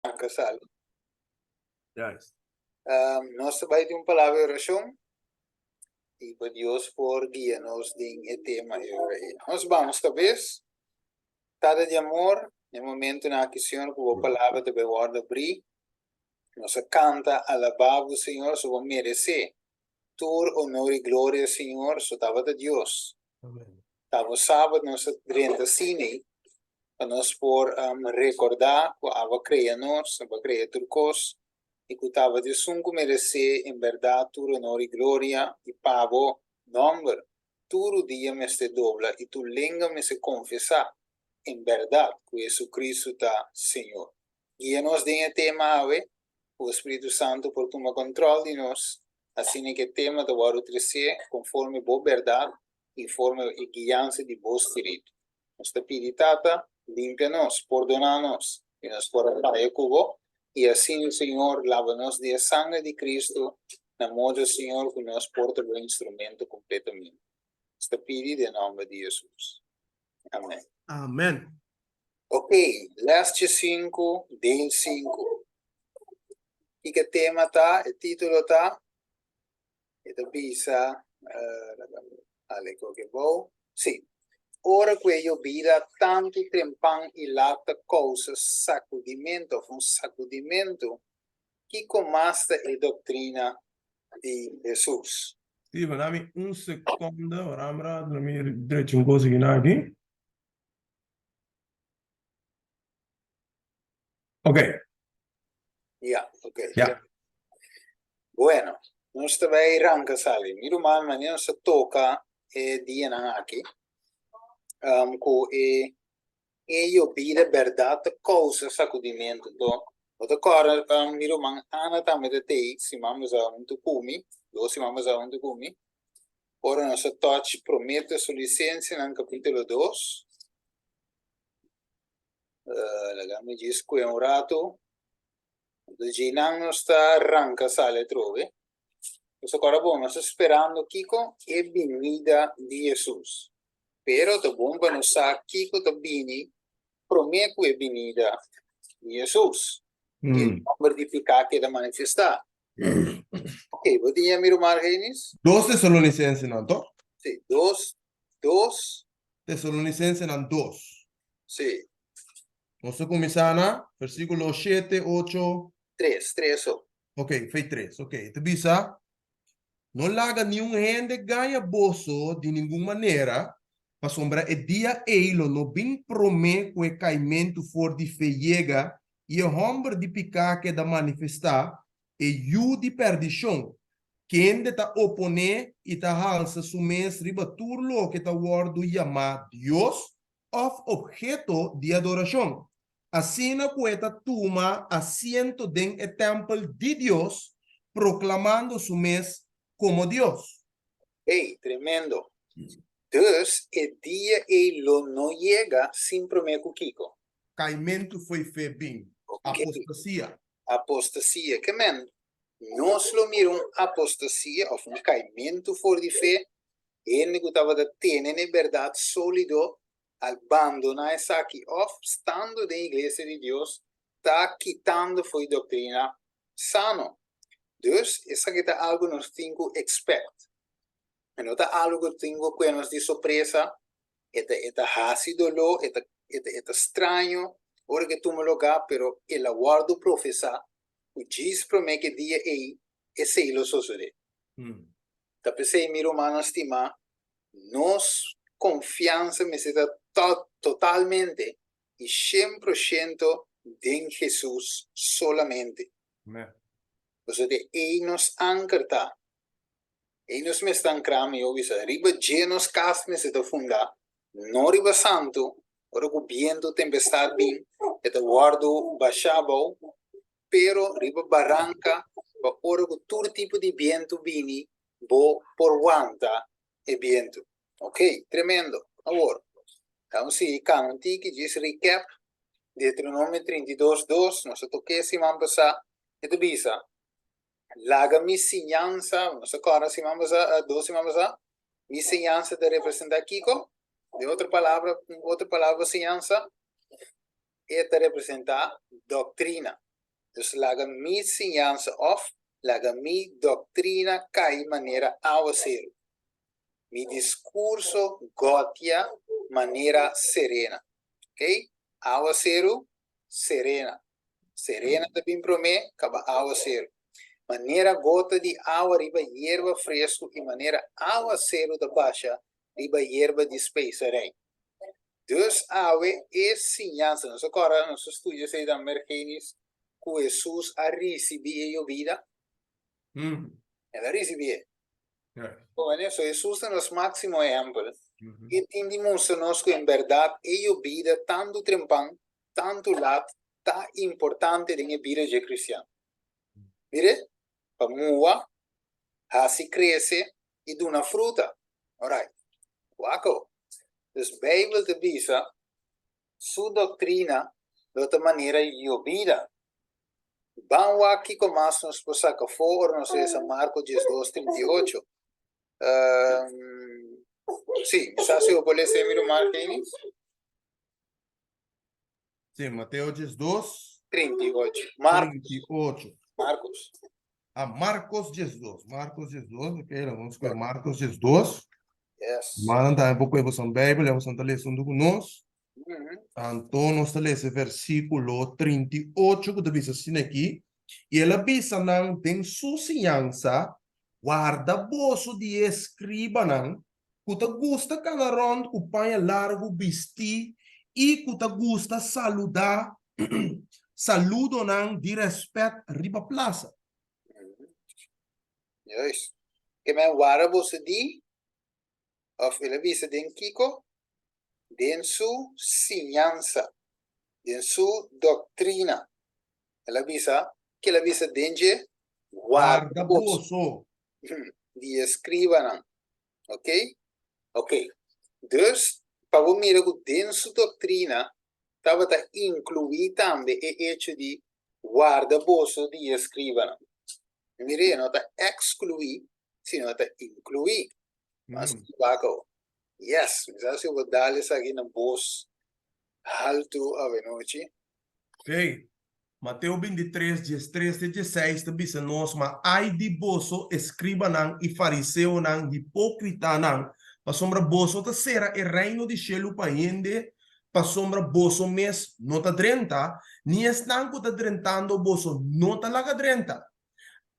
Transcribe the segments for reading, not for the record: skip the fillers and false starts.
Casal. Yes. Nós vai ter uma palavra de oração e para Deus por guiar-nos em el tema. Nós vamos, talvez, cada de amor, no momento na questão que a palavra de guarda abrir, nós canta, alabar o Senhor, sobre merecer. Tur, honor e glória, Senhor, só estava de Deus. Amen. Estava sábado, nós renta cine, para nós por recordar que a criar-nos, a criar turcos, e que estava de sunco merecer, em verdade, tur, honor e glória, e pavo, nombre, tur dia me se dobla, e tu língua me se confessar, em verdade, que Jesus Cristo está Senhor. Guia-nos de tema, o Espírito Santo por tomar controle de nós, assim que o tema da hora 13, conforme boa verdade, informe e guiança de bom espírito. Nós te pedimos, Tata, limpa-nos, perdona-nos, e nos por a cubo, e assim o Senhor lava-nos de sangue de Cristo, na mão do Senhor que nos porta o instrumento completamente. Nós te pedimos em nome de Jesus. Amém. Amen. Ok, last 5, day 5. E que tema está, o título está, ito bisa, algo que vou, sim. Ora que eu vira tanto tempão e lata coisas, sacudimento, um sacudimento, que comasta a doutrina de Jesus. Steven, dame un secondo, Ramra, mi direito um coisa aqui. Ok. Yeah, ok. Yeah. Bueno, nós também arrancamos ali. Miro mal, mas não se toca dia aqui. Que eu vira verdade coisa, sacudimento do. Outra coisa, miro man, ana também de tei, se vamos a um tucumi, ou se vamos a um tucumi. Ora, nossa touch promete sua licença no capítulo 2. Me diz que é um rato. Do Ginang não está arranca, sale, trove. Nós agora vamos esperando Kiko e vinda de Jesus. Pero to bom para nós Kiko to vini, promete que é vinda de Jesus. E verificar que da manifestar. Ok, vou dizer miro Margenis? 2 Tesalonicenses, não, tô? Sim, dois. Tesalonicenses, não, 2. Sim. Vamos começar na versículo 7, 8. 3. Ok, fez 3. Ok, te bisa. Não larga nenhum rende ganha bolso de nenhuma maneira. Para sombra é dia eilo no bem promete que o caimento for de feiega e o homem de picar que da manifestar e o de perdição. Quem de ta opone e ta halsa sumes riba turlo que ta wordo yama Deus of objeto de adoração. Assim na poeta tuma asiento den el templo de Deus, proclamando su mes como Deus. Ei, tremendo. Dus, el dia eilo não chega sem promete com Kiko. Caimento foi fe bem. Okay. Apostasia. Apostasia, que men, nós lo miram apostasia, ou um caimento fora de fé, ele que estava de ter na verdade sólido, abandonar essa aqui, estando na igreja de Deus, está quitando foi doutrina sano. Dus, essa aqui está algo que nós temos que expect. Não está algo que temos que nos de surpresa, é ácido, é estranho, ora que tu me lugar, pero el aguardo professar, o diz para mim que dia aí, esse é o suceder. Tá pensei, mi romano estima, nos confiança me se totalmente e 100% em Jesus solamente. Ou seja, ele nos ancarta, ele nos me está ancrando, eu vi, riba llenos cas me se fundar, não riba santo, ora o viento tempestade bem, e guardo baixava, pero riba barranca, ora o todo tipo de viento vini, bo por guanta e viento. Ok, tremendo. Agora, então se canti que diz recap, Deuteronômio 32:2, nós toquei se vamos passar, e tu bisa, laga misinhança, nós agora se vamos a 2 se vamos a misinhança de representar Kiko, de outra palavra, vizinhança, é de representar doutrina. Dus laga mi enseñanza of, laga mi doctrina cai manera aguacero. Mi discurso gotia manera serena. Ok? Aguacero, serena. Serena também promete, acaba aguacero. Maneira gota de água riba hierba fresco e maneira aguacero da baixa riba hierba de espessarem. Dus água é ensinança. Nós agora, nosso estudo se da Mergenis, que Jesus a receber a vida. Ela recebeu. Bom, so Jesus é nosso máximo exemplo. E demonstra-nos que, em verdade, a vida, tanto trempão, tanto lado, tá importante na vida de cristiano. Mire? Para mua, assim cresce e dá uma fruta. Alright. Waco. Dus Bijbel te bisa, sua doutrina, de outra maneira, e a vida. Vamos aqui com mais nos saca fora, não sei se Marcos 12:38. Sim, se eu posso ler o Marcos? Sim, Mateus 12, 38. 38. Marcos. Marcos 12. Marcos 12, ok, vamos com Marcos 12. Yes. Manda um pouco aí você Bíblia, você está lendo conosco. Então, nós estamos lendo versículo 38, que diz assim aqui. E ela diz, não tem suciança, guarda bolso de escriba, não, que te gusta canaron, que panha largo vestir, e que te gusta saludar, saludo, não, de respeito, riba plaza. Yes. Que me guarda bolso de, of ela diz, den Kiko, den su enseñanza, den su doctrina. Ela avisa que ela avisa denge guarda bolso de escriba, ok? Ok. Dus, para o mira que dentro sua doutrina estava a incluir também o hecho de guarda bolso de escriba. Mire, não está excluir, sino está incluir. Mas, yes, mas eu vou dar isso aqui na voz alto a noite. Ok. Mateus 23, 13 e 16, te diz nós, mas ai de bolso, escriba não, e fariseu não, hipócrita não, para sombra bolso te será o reino de cielo para ende, para sombra bolso mes, não te drenta, ni estanco te drentando bolso, não te laga drenta.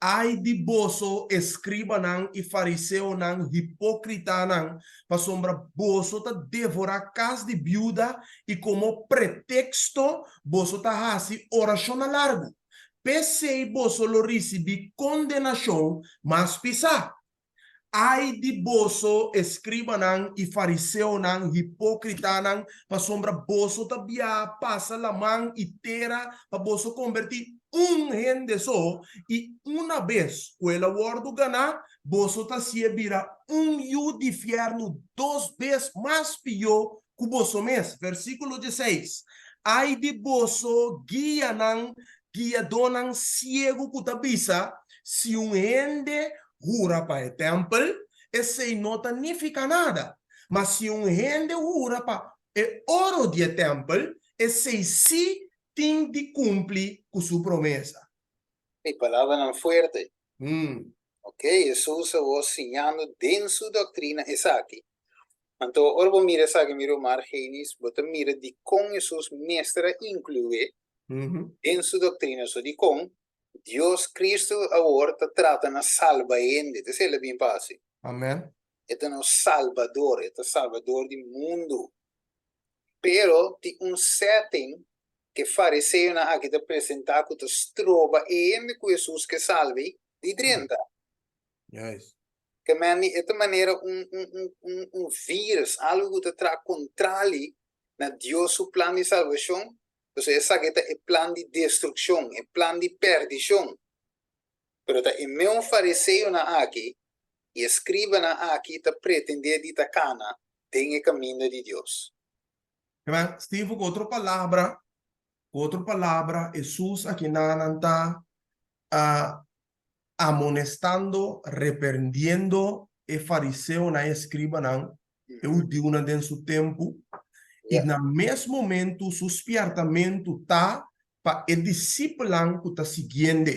Ai de bolso, escriba não, e fariseu não, hipócrita não, para sombra bolso te devora casa de viúva e como pretexto, bolso te hace oração largo. Pese bolso lo recebi condenação, mas pisa. Ai de bolso, escriba não, e fariseu não, hipócrita não, para sombra bolso te bia, passa la mão e terra, para bolso convertir gente só, e uma vez, o ela wordo ganar, bolso te se vira yu de inferno 2 vezes mais pior que o bolso mês. Versículo 16. Ai de bolso, guia não, guia donan ciego que te bisa, se gente jura para o templo, esse não significa nada. Mas se gente jura para o ouro do templo, esse sim tem de cumprir com sua promessa. E palavra não forte. Ok, Jesus estava ensinando dentro de sua doutrina essa aqui. Então, ora vamos mirar essa aqui, mira o Margenis, vamos mirar de como Jesus mestra inclui dentro de sua doutrina, so de como Deus Cristo agora trata na salva gente, isso é bem fácil. Amém. É no Salvador, é o Salvador do mundo. Pero tem setting que fariseu na aqui te apresentar que te trova e que Jesus que salve de 30. Yes. Que é de maneira vírus, algo que te traz controle na Deus o plano de salvação. Então, essa aqui é o plano de destruição, é o plano de perdição. Pero tá, e meu fariseu na aqui, e escriba na aqui, te pretender de tacana, tem o caminho de Deus. Steve, com outra palavra, Jesus aqui não está amonestando, repreendiendo o fariseu na escriba, não. Eu digo dentro do tempo, e no mesmo momento, o espirtamento está para el discípulo que está siguiendo.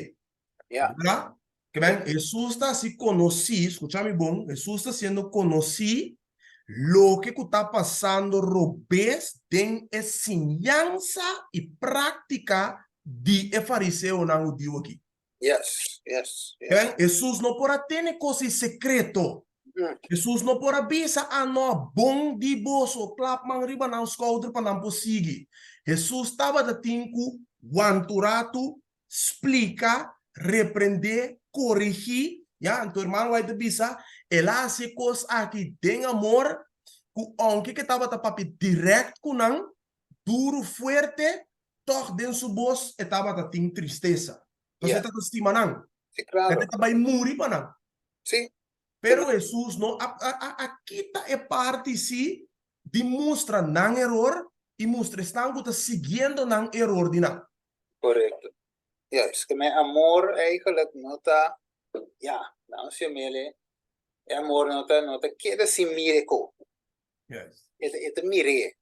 Yeah. ¿Verdad? Que ven, Jesús está así conocido, escúchame, bom, Jesús está siendo conocido lo que está pasando, robes, de enseñanza y práctica de fariseo no judío aquí. Yes. Yes. Que Yes. ven, Jesús no podrá tener cosas secreto. Mm. Jesús não pode avisar a nós, bom de bolso, clap man riba na escoudre para não conseguir. Jesus estava da tempo, guanturato, explica, repreender, corrigir, já, então irmão vai te avisar, ela se coisa aqui tem amor, que estava da papi direto com não, duro, forte, toch dentro do bolso, estava da tem tristeza. Então você Yeah. está estima não, Sí, claro. você vai morrer para não. Sí. Pero Jesús no, aqui está é parte sim, demonstra não erro e mostra estão seguindo não erro de não. Correcto. Yes. Que mijn amor eigenlijk nota, ja, nou se mele, amor nota queda si mire ko. Yes. Eta mire,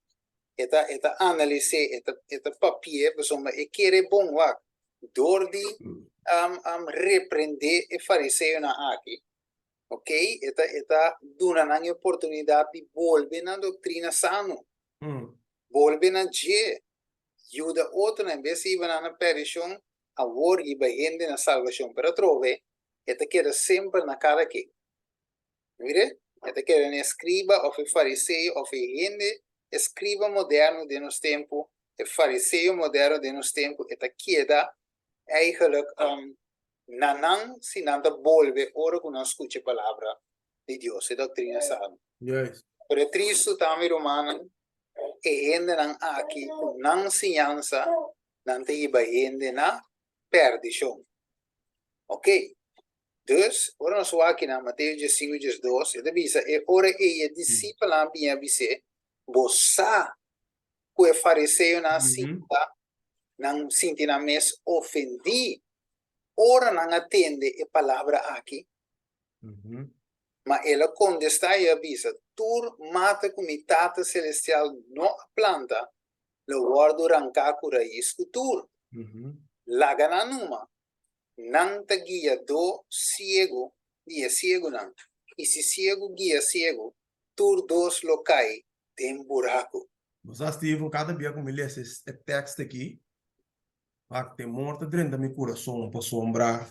eta analise, eta papier, besomma, e quere bom wak. Door die reprender e fariseo na aqui. Ok? Eta duna na oportunidade de volver na doutrina sano. Volver na je. Juda outro na vez iba na perishon, a war iba gente na salvação. Pero trove, eta queda sempre na cara que. Mire? Eta queda na escriba, of fariseo, of gente, escriba moderno de nos tempo, e fariseo moderno de nos tempo, eta queda eigenlijk nanang sinanda volve ora que não escute a palavra de Deus e doutrina sana. Yes. Pero Cristo também romano e ainda não aqui não ensinança não te iba ainda na perdição. Ok? Dus, ora nós vamos aqui na Mateus 5:2, ele diz, e ora e discípula bem avise, bossa que o fariseu na sinta, não sinti na mes ofendi, ora não atende a palavra aqui, mas ela contesta e avisa, tur mata comitata celestial no planta, lo guardo ranca cura iscutur, laga na numa, não te guia do ciego, guia ciego não, e se ciego guia ciego, tur dos lo cai, tem buraco. Você Steve, cada dia como ele esse texto aqui, tem morte dentro do meu coração para sombrar.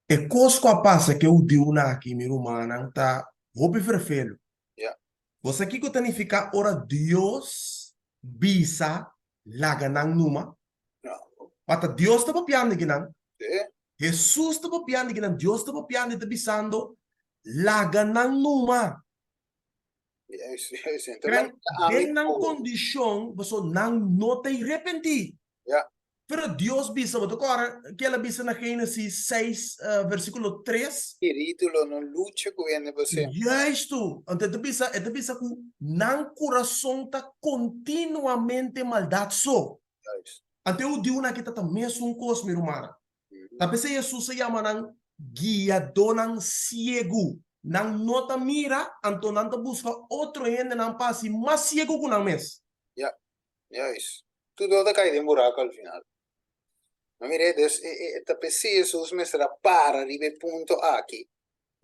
E coisa que passa que eu digo aqui, meu irmão, tá, vou preferir. Yeah. Você aqui que tem que ficar ora Deus bisa laganang numa. No. Pata Deus está papiando que não. Eh? Jesus está papiando que não. Deus está papiando e está bisando laganang numa. Yes, yes. Bem na condição, você não te arrepender. Yeah. Pero Deus bisa, agora, que ela bisa na Gênesis 6, versículo 3. Spiritulo non luce con você. Justo. Então, te bisa que não coração está continuamente maldadoso. Yes. Então, eu digo na que está mesmo coisa, meu irmão. Tapi se Jesus se chama ng guiador ng ciego. Nang nota mira, anto nanta busca outro gente nang pasi mas ciego que nang mes. Yeah. Yes. Tudo da cai de buraco al final. Ma mire, tapi se Jesus me sarà para arrive punto aqui.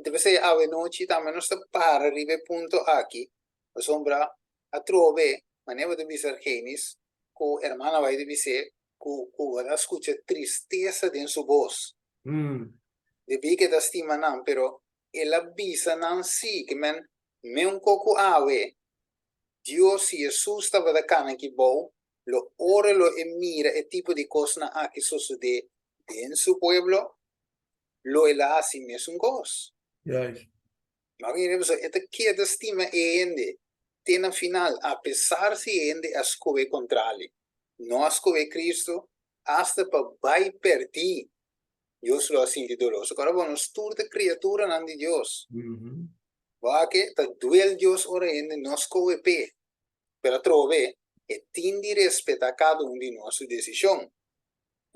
Tapi se ave noci também non sta para arrive punto aqui. O sombra a trove, ma ne vado bisar genis, co hermana vai de bise, co vada escucha tristeza den su voz. De vi che da stima nan, però e la bisa nan si, che me un coco ave, Dios si Jesus stava da cana che bo, lo ora lo e mira e tipo di cosa a che succede en su pueblo, lo e la si mes un gos. Yes. Ma viene so et che da stima e ende, tena final a pesar si ende a scove contrali. No a scove Cristo, hasta pa vai per ti. Dios lo ha sentito doloroso. Ora buono sturte criatura nan di Dios. Va che ta duel Dios ora ende no scove pe. Per trove e tindi rispetta cada un di noi su decisione.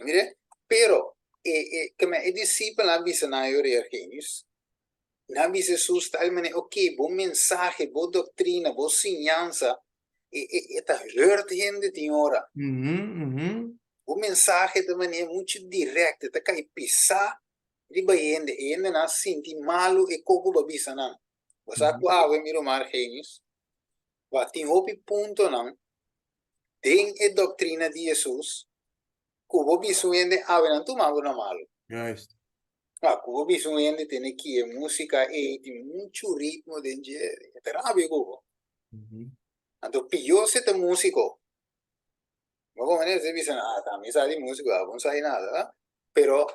Mire? Pero, come i discepoli hanno visto na ore genius, na visto su talmente ok, buon messaggio, buona dottrina, buona insegnanza, Tá hurt gente tem hora. O mensagem também é muito direto, tá cai pisar de baende, ainda não senti malo e coco babisa não. Você ave miro mar genius, vai tem hopi ponto não. Tem a doutrina de Jesus, cubo bisuende ave não tomava no malo. Juist. Cubo bisuende tem aqui a música e tem muito ritmo dentro, é terapia cubo. Então pior se tem músico. Como maneira se dicen, también sale música, no sabe nada, pero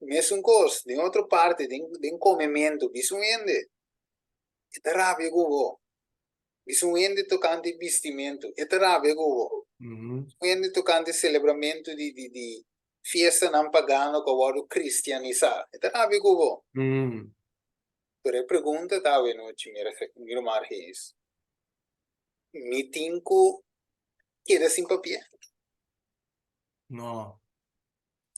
me es un cos, de otra parte, de un comimiento, visuende, esta rabia gubo, visuende tocante vestimento, esta rabia gubo, visuende tocante celebramento di fiesta non pagano que o cristianizar, esta rabia gubo. Pero a pergunta tava no mira margens, mi tinko queda sin papel. No.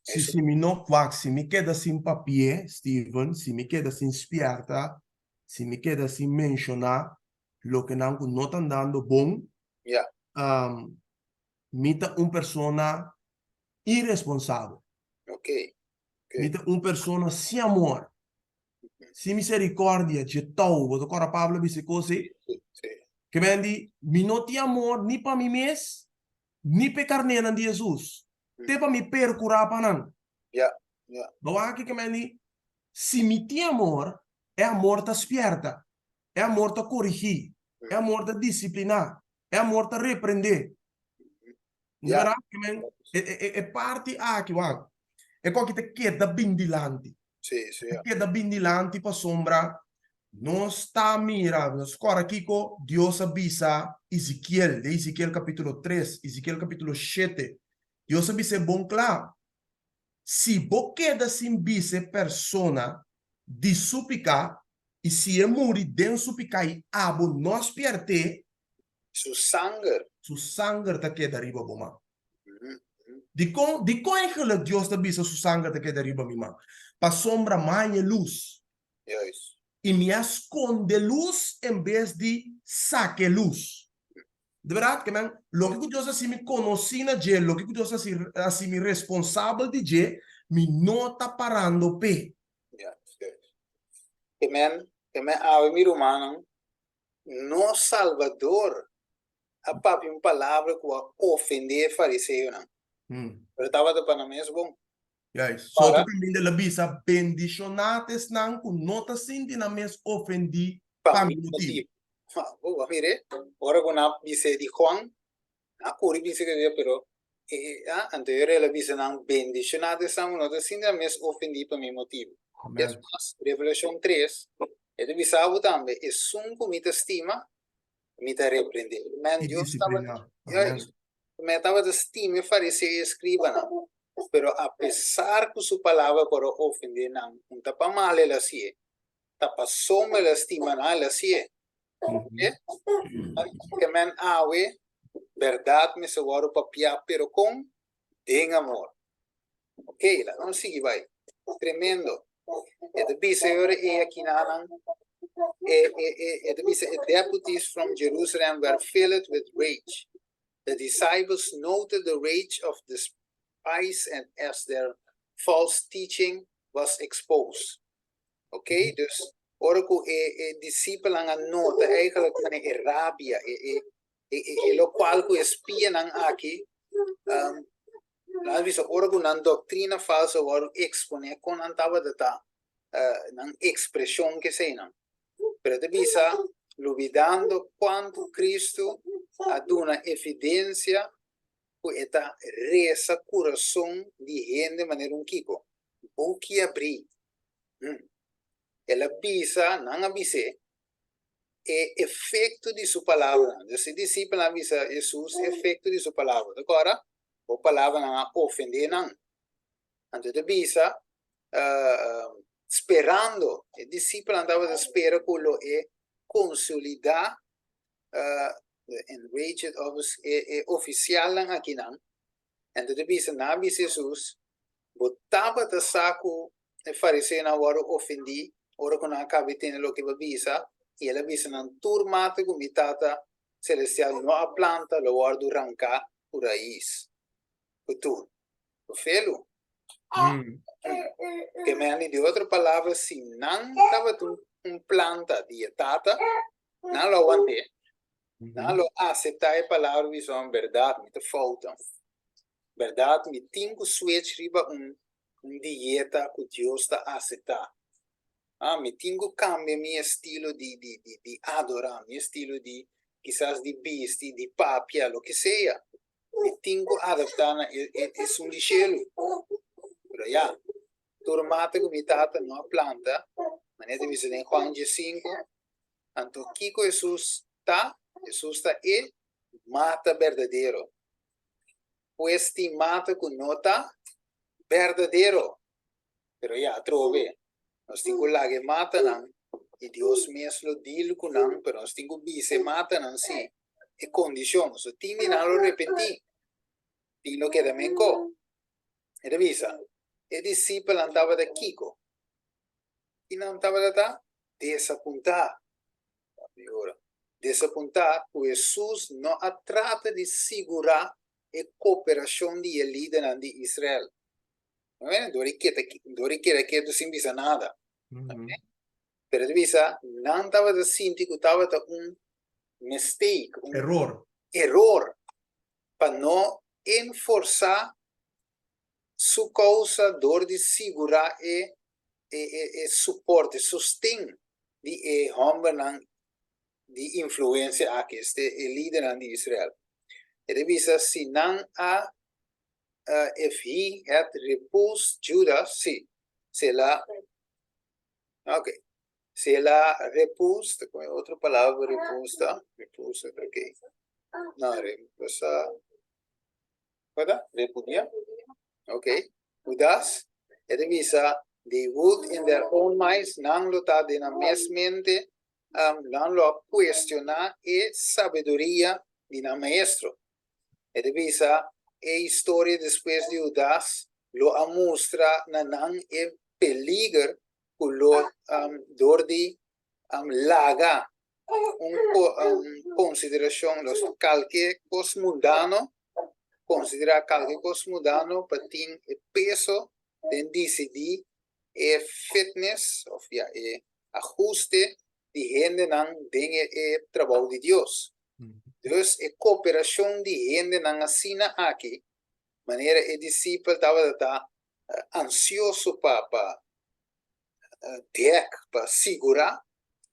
Eso. Se me não quack, se me queda sem papier, Steven, se me queda sem spiarta, se me queda sem mencionar lo que não está dando bom, Yeah. mita persona irresponsável. Ok. Mita persona sem amor, sem misericórdia, de tal, você agora Pablo disse così, Sí. que mendi, mi não tem amor nem para mim mesmo, nem para carneira de Jesus. Te para me percurar para não. Yeah. Bawa que mendi, se me tem amor, é amor tá esperta, é amor tá corrigir, é amor tá disciplinar, é amor tá repreender. Yeah. Verá que men, é parte aqui, wang. É qual que te queda bindilante. Sí. Queda bindilante para sombra. Não está mira, nos cora aqui com Deus avisa Ezequiel, de Ezequiel capítulo 3, Ezequiel capítulo 7. Deus avisa bom claro. Se você queda sem vice persona de supicar, e se é muri den supicar e abo nós pierte, Su sangue. su sangue te queda riba boma. Mhm. De com eigenlijk Deus te avisa su sangue te queda riba mima. Pa sombra manha luz. Yes. E me esconde luz em vez de saque luz. De verdade, que man, lo que Deus assim me conhece na je, lo que Deus assim me responsável de je, me nota parando pe. Yes. Amen. Ave mi romano. No Salvador. A papi uma palavra que ofender fariseu não. Pero estava de Panamés bom. Yes. So tu também de la bisa bendicionates nan ku nota sinti na mes ofendi pa mi motivo. Mire, ora con a bise di Juan, a curi bise che dia però anteriore la bise nan bendicionates nan nota sinti na mes ofendi pa mi motivo. Yes, mas Revelation 3, e de bisavo tambe e sun comita stima mita reprende. Man E Dios disciplina. me estaba de estima fariseo e escriba não. Pero a pesar que su palabra para ofender não, não tapa mal ela sie, tapa soma ela estima não ela sie. Que men awe, verdade me seguro papia, pero com tem amor. Ok, lá não sigue vai. Tremendo. E de bise e aqui na the deputies from Jerusalem were filled with rage. The disciples noted the rage of the spies and as their false teaching was exposed. Okay, dus ora que discipelen ang nota eigenlijk een rabia lo qual que espia nang aqui visto ora que nan doctrina falsa ora expone con antava data nang expressão que sei não. Pero te bisa olvidando quanto Cristo ad una evidencia que esta reza coração de gente de maneira um kiko. O que abrir. Ela bisa, não avise, é efeito de sua palavra. Se discípulo avisa Jesus, efeito de sua palavra. Agora, a palavra não ofende, não. Então, te bisa, esperando, o discípulo andava espera que lo é consolidar enraged oficial lang aqui não. Então, te bisa, na avisa Jesus, botava de saco fariseu na hora ofendi, ora quando acaba tendo lo que avisa, e ela avisa na turma que comitata celestial não a planta, lo guardo arrancar por raiz. Betul. Felo. Que me de outra palavra, se não estava planta dietada, não lo aguantei. Não lo aceitar a palavra visão, verdade, me falta. Verdade, me tenho que switch riba dieta que Deus está aceitar. Me tenho que cambiar meu estilo de adorar, meu estilo de, quizás de beast, de papia, lo que seja. Me tenho que adaptar a esse lixelo. Pero já, tomate que me tata não planta, mas é visto em Juan 5, então Kiko Jesus está e mata verdadeiro. Pues te mata con nota verdadeiro. Pero ya, trove. Nós temos lá que mata não. E Deus mesmo dilo com não, pero nós temos que se mata não sim. É condição. So timi não lo repetir. Tilo que também co. E revisa. E discípulo andava da Kiko. E não estava da desapuntar. Agora, desapuntar, o Jesus não a trata de segurar a cooperação de líder de Israel. Dori que tu sim bisa nada. Pero bisa, não estava de sentir que estava mistake, error, para não enforçar sua causa, dor de segurar e suporte, sustém de homem de influência aqui, este líder de Israel. E bisa, se não há if he had repulsed Judas, sí, se la repulsed, otra palabra repulsed, ok. No, repulsa, ¿verdad? Repudia, ok. Judas, visa, they would in their own minds, non lo ta de na mente, non lo cuestiona e sabedoria di na maestro. Visa, a história depois de Judas lo mostra na não é peligro que lo dor de laga consideração los calque cosmundano considera calque cosmundano para ter peso de decidir e fitness ou e ajuste de gente não tem trabalho de Deus. Dus a cooperação de gente na assina aqui, maneira o discípulo estava ansioso para segurar,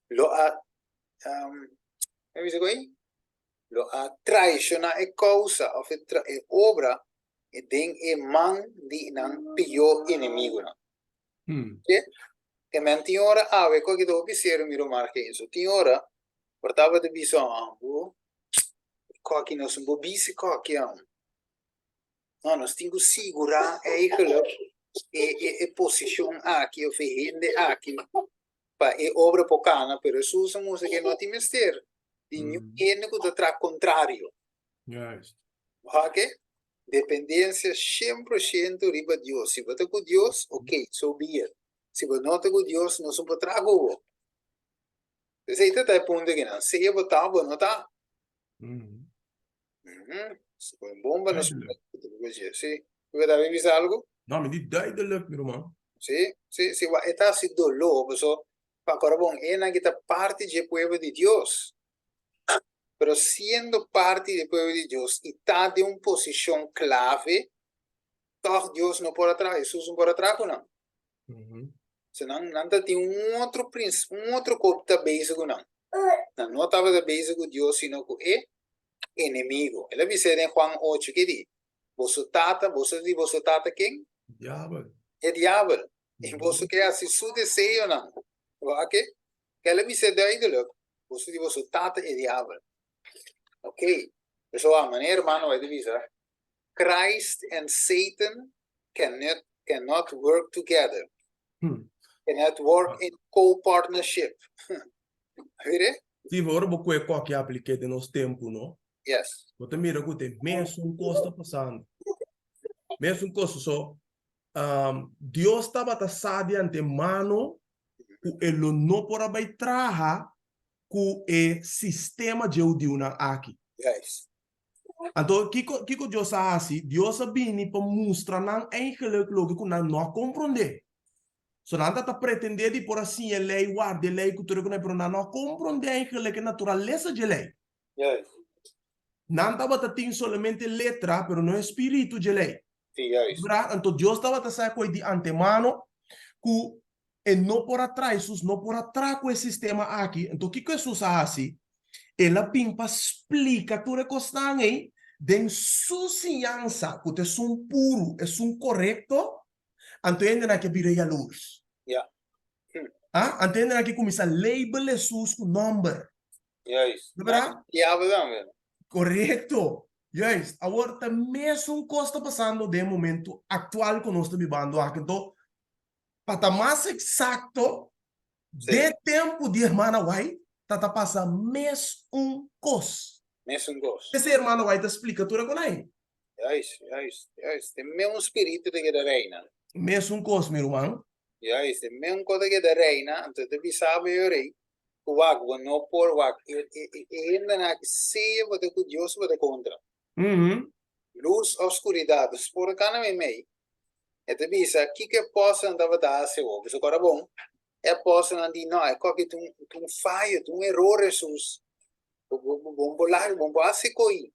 lo a traicionar a causa ou a obra e tem a mão de não pior inimigo. Que tem hora que eu observo miro marca isso, tem hora portava de visão qualquer nós um bobise qualquer não nós temos que segurar a posição aqui o ferrende aqui para a obra pocana pero isso somos que não tem mister e ninguém que tra contrário ok dependência 100% riba Deus se você com Deus ok so be it se você não tem com Deus não somos trago você está a ponto que não se eu botar não tá bomba no sì, avevi visto algo? No, mi di duidelijk, man. Sì, está si dolor, so, para corabón, esta parte del pueblo de Dios. Pero siendo parte del pueblo de Dios y está de una posición clave, todo Dios no por atrás, Jesús no por atrás, ¿no? Senão, não tem outro príncipe, outro corpo da base com não. Não estava da base com Deus, sino com o inimigo. Ele disse em Juan 8 que diz, você tata quem? Diabo. É diabo. E você quer assim seu desejo não. Ok? Que ele disse daí de logo, você tata é diabo. Ok? Pessoal, maneira, irmão, ele diz, Christ and Satan cannot work together. Cannot work in co-partnership. Vede? Sim, ora vou coer qualquer aplicante nos tempos, não? Yes. Você mira que tem mesmo costa passando. Mesmo costa só. Deus estava passando de antemano, ele não pode trabalhar com o sistema de Deus aqui. Juist. Então, kiko Deus assim, Deus vem para mostrar não eigenlijk logo que não compreender. So não tá pretender de por assim a lei guarda lei que tu reconhece não compreender eigenlijk a natureza de lei. Juist. Não tá batendo somente letra, pero não espírito de lei. Sim, juist. Então Deus estava a sair com de antemano que e não por atrás, não por atrás com o sistema aqui. Então, o que Jesus assim? Ela pimpa explica tudo o que está aí, de sua ciência, que é um puro, é um correto, então ainda que vira a luz. Ja. Entende que começa a label Jesus com número. Juist. Verdade? Ja, we dan weer. Correto. Juist. Agora, também um costa passando de momento atual que nós estamos vivendo aqui. Então, para mais exato, de tempo de irmã White, está passando mês cos. Mês gosto. Esse irmã White explica tudo com aí. Juist, juist, juist. É mesmo espírito de que reina. Mês cos, meu irmão. Juist, é mesmo coisa que reina. Então, tu sabe eu rei. O água não por wak. E ainda na que se você com Deus você contra. Luz, oscuridade, por cá não é meio. E tu bisa, que possa andar a dar se o isso agora bom. É possa andar não, é que tu falha, tu erro Jesus. Bom bolar, bom passe coi.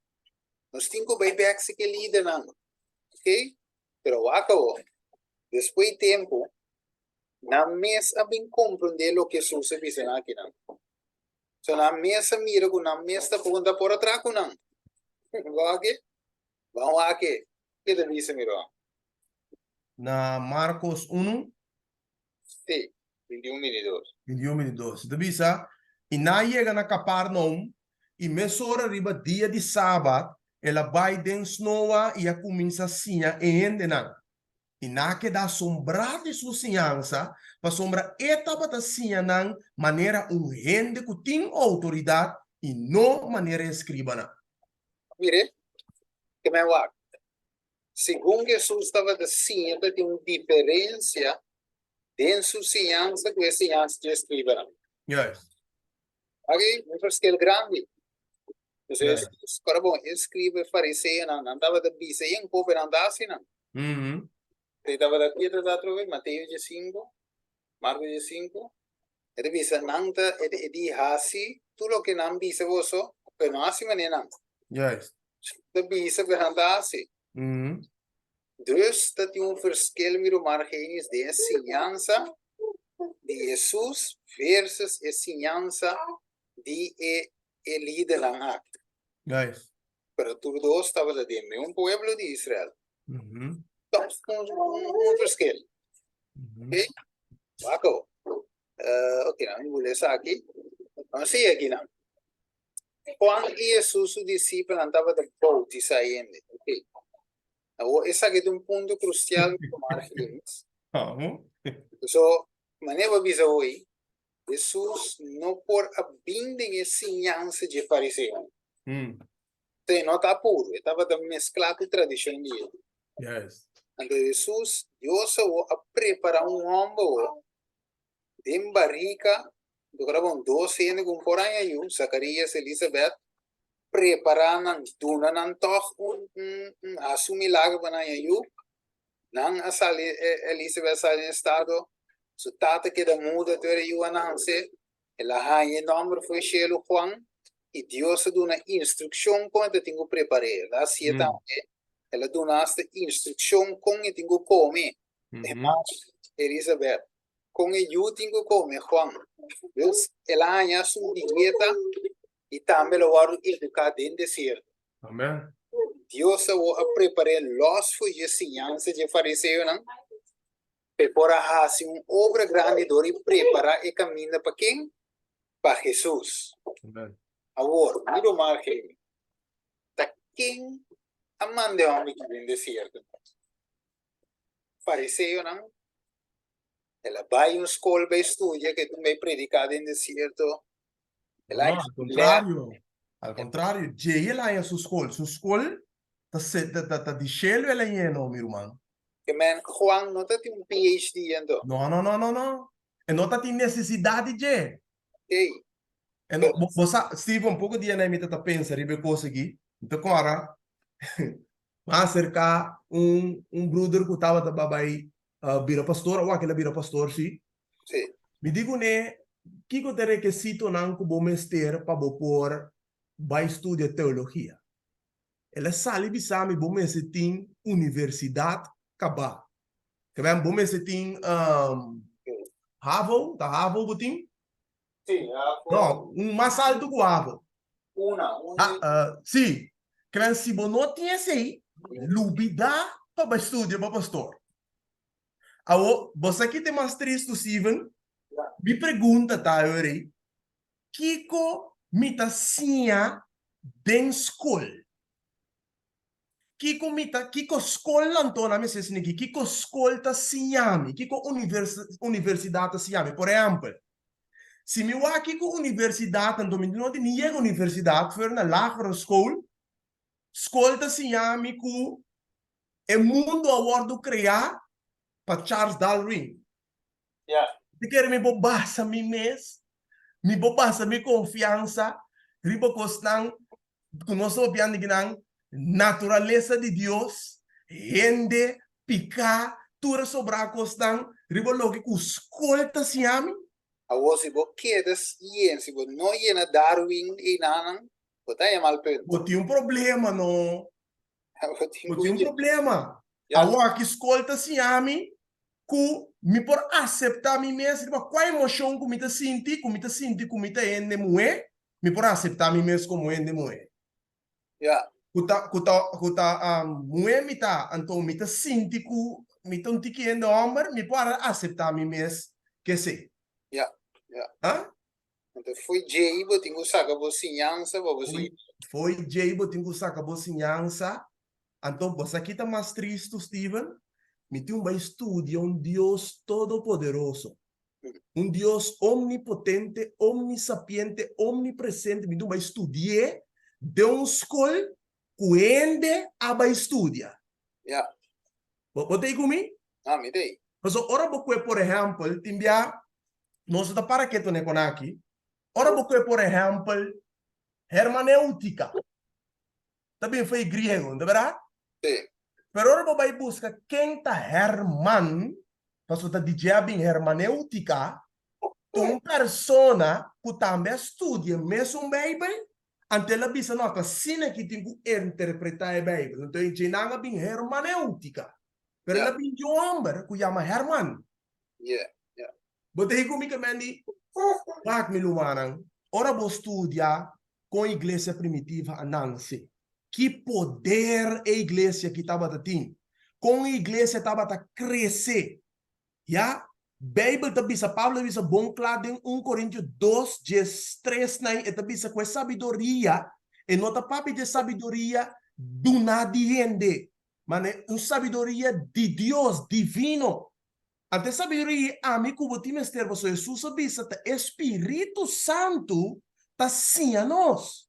Nós temos que ver que se líder não. Ok? Pero o acabou. Depois de tempo, na mesa bem compreender o que Jesus disse aqui não. So na mesa mira com na mesa pergunta por atrás com não. Vamos aqui. Que te dice miro? Na Marcos 1, Sim, 21 minutos. 21:22. Então, bisa, e na chega na Capernaum, e mesora riba dia de sábado, ela vai dentro noa e a começa assim, e ainda não. E na que dá sombra de sua ciência, para sombra etapa da ciência, maneira gente que tem autoridade e não maneira escribana. Mire, que me va. Segundo Jesus estava dizendo, tem uma diferença dentro da ciência com a ciência de escribana. Yes. Ok? Um fasquel grande. Então, Yes. agora bom, escreve fariseu, não estava da bisa, e em povo não dá assim, não. Estava da Pedro da Trove, Mateus de 5, Marcos de 5. Ele bisa, não está, ele diz assim, tudo o que não bisa você, mas não assim, mas não. Yes. Da bisa, mas não dá assim. Dus dat je een verschil met elkaar is de enseñanza de Jesús versus enseñanza de el líder lang act. Yes. Pero tú dos estabas de un pueblo de Israel. Dat un verschil. Ok? Waco. Ok, nou, ik wil eens aqui. Vamos seguir aqui, não. Juan y Jesús, su discípulo, andaba de bautizando. Ok. Esse aqui é um ponto crucial para nós. So, maneira bisa hoje, Jesus não por a binding ensinança de fariseu. Então, não está puro, estava da mesclar com a tradição dele. Yes. Então, Jesus, Deus a preparar homem de barriga, do gravo 12 anos com por aí, Zacarias, Elizabeth, preparando, donando toch assumir milagre para aí, não a sali Elizabeth sali em estado, so tata que da muda ter aí a nanse, ela rainha nome foi Shelo Juan, e Deus dá uma instrução como eu tenho que preparar, lá se ela dá esta instrução como eu tenho que comer, Elizabeth, como eu tenho que comer Juan, Deus ela rainha sua dieta e também o vai educar dentro do deserto. Amém. Deus vai preparar los foi de ensinança de fariseu, não? Para fazer uma obra grande e preparar o caminho para quem? Para Jesus. Amém. Agora, mira o margem. Para quem a manda homem que vem do deserto? Fariseu, não? Ela vai em uma escola para estudar que tu vai predicar dentro do deserto. No, al contrario. Al contrario, llega lá em sua escola tá de cheio ela em no, meu irmão. Que man, Juan não tem um PhD ainda. Não. E não tá tem necessidade de. Ok. En você, Steve, um pouco de anime tá pensa, ribe coisa aqui. Então, agora, acerca brother que estava da babai bira pastor, ou aquela bira pastor, sim. Sì. Me digo, né, que eu teria que cito não que vou mester para por vai estudar teologia. Ela sabe bisami bom mester tem universidade acaba. Que bem bom mester tem Harvard, da Harvard botim? Sì, Não, mais alto que o Harvard. una. Sim. Que bem se bom não tinha esse aí, lubida para estudar para pastor. Awo, você aqui tem mais triste, Steven? Me pergunta, tá, Yuri? Kiko mitasinha den skol. Kiko skol lanto na mesa sinigi. Kiko skol ta sinyami. Kiko universidade ta sinyami. Por exemplo, se mi wa kiko universidade no domínio de ninguém universidade for na lagere school, skol ta sinyami ku e mundo awardo criar para Charles Darwin. Yeah. De querer me bobassa mi mes, mi bobassa mi confiança, ribo costan conosco pian de ginang natureza de Deus, rende, picar, tura sobra costan, ribo logi ku escolta siami. A vosi bo quedas ien, si bo no iena Darwin e nanan, botai mal punto. Boti problema, no. Boti problema. Yeah. Awa que escolta siami, ku mi por aceitar mi mes, ribo qual emoção ku mi ta sinti, ku mi ta ende moe, mi por aceitar mi mes como ende moe. Yeah. Kuta muemita anto mita sinti ku mita un tikiendo omber mi para aceitar mi mes que se. Yeah. Yeah. Ah? Então foi Jay, bo tingo saca bo sinyansa, bo Foi foi Jay botingo saca bosinhança. Anto você aqui tá mais triste, Steven. Me tem um estudio um Deus todo-poderoso. Um Deus omnipotente, omnisapiente, omnipresente. Me tem um estudiar de um escola que aba estudia. Yeah. Botei comigo? Ah, me dei. Mas ora boque, por exemplo, timbia, nós da para que tu ne conaki, ora boque, por exemplo, hermenêutica. Também foi grego, não é verdade? Sì. Pero ora vai buscar quem tá Herman, mas o tá dizendo hermenêutica, tu persona que também estudia mesmo Bíblia, ante la bisa nota sine que tem que interpretar a Bíblia. Então, a gente não é bem hermenêutica. Pero Yeah. la bin homem que chama Herman. Yeah. Yeah. Botei comigo, Mandy. Pak mi lumanang, ora bo studia com a igreja primitiva a Nancy. Que poder a igreja que estava a ter. Com a igreja estava a crescer. Já? Bíblia está bisa, Paulo bisa bom claro em 1 Coríntios 2, 3, né? Está bisa com sabedoria. E nota papi de sabedoria do nada rende. Mas é uma sabedoria de Deus, divino. Ante sabedoria, ami kubo ti mester so Jesus bisa ta Espírito Santo ta sia nós.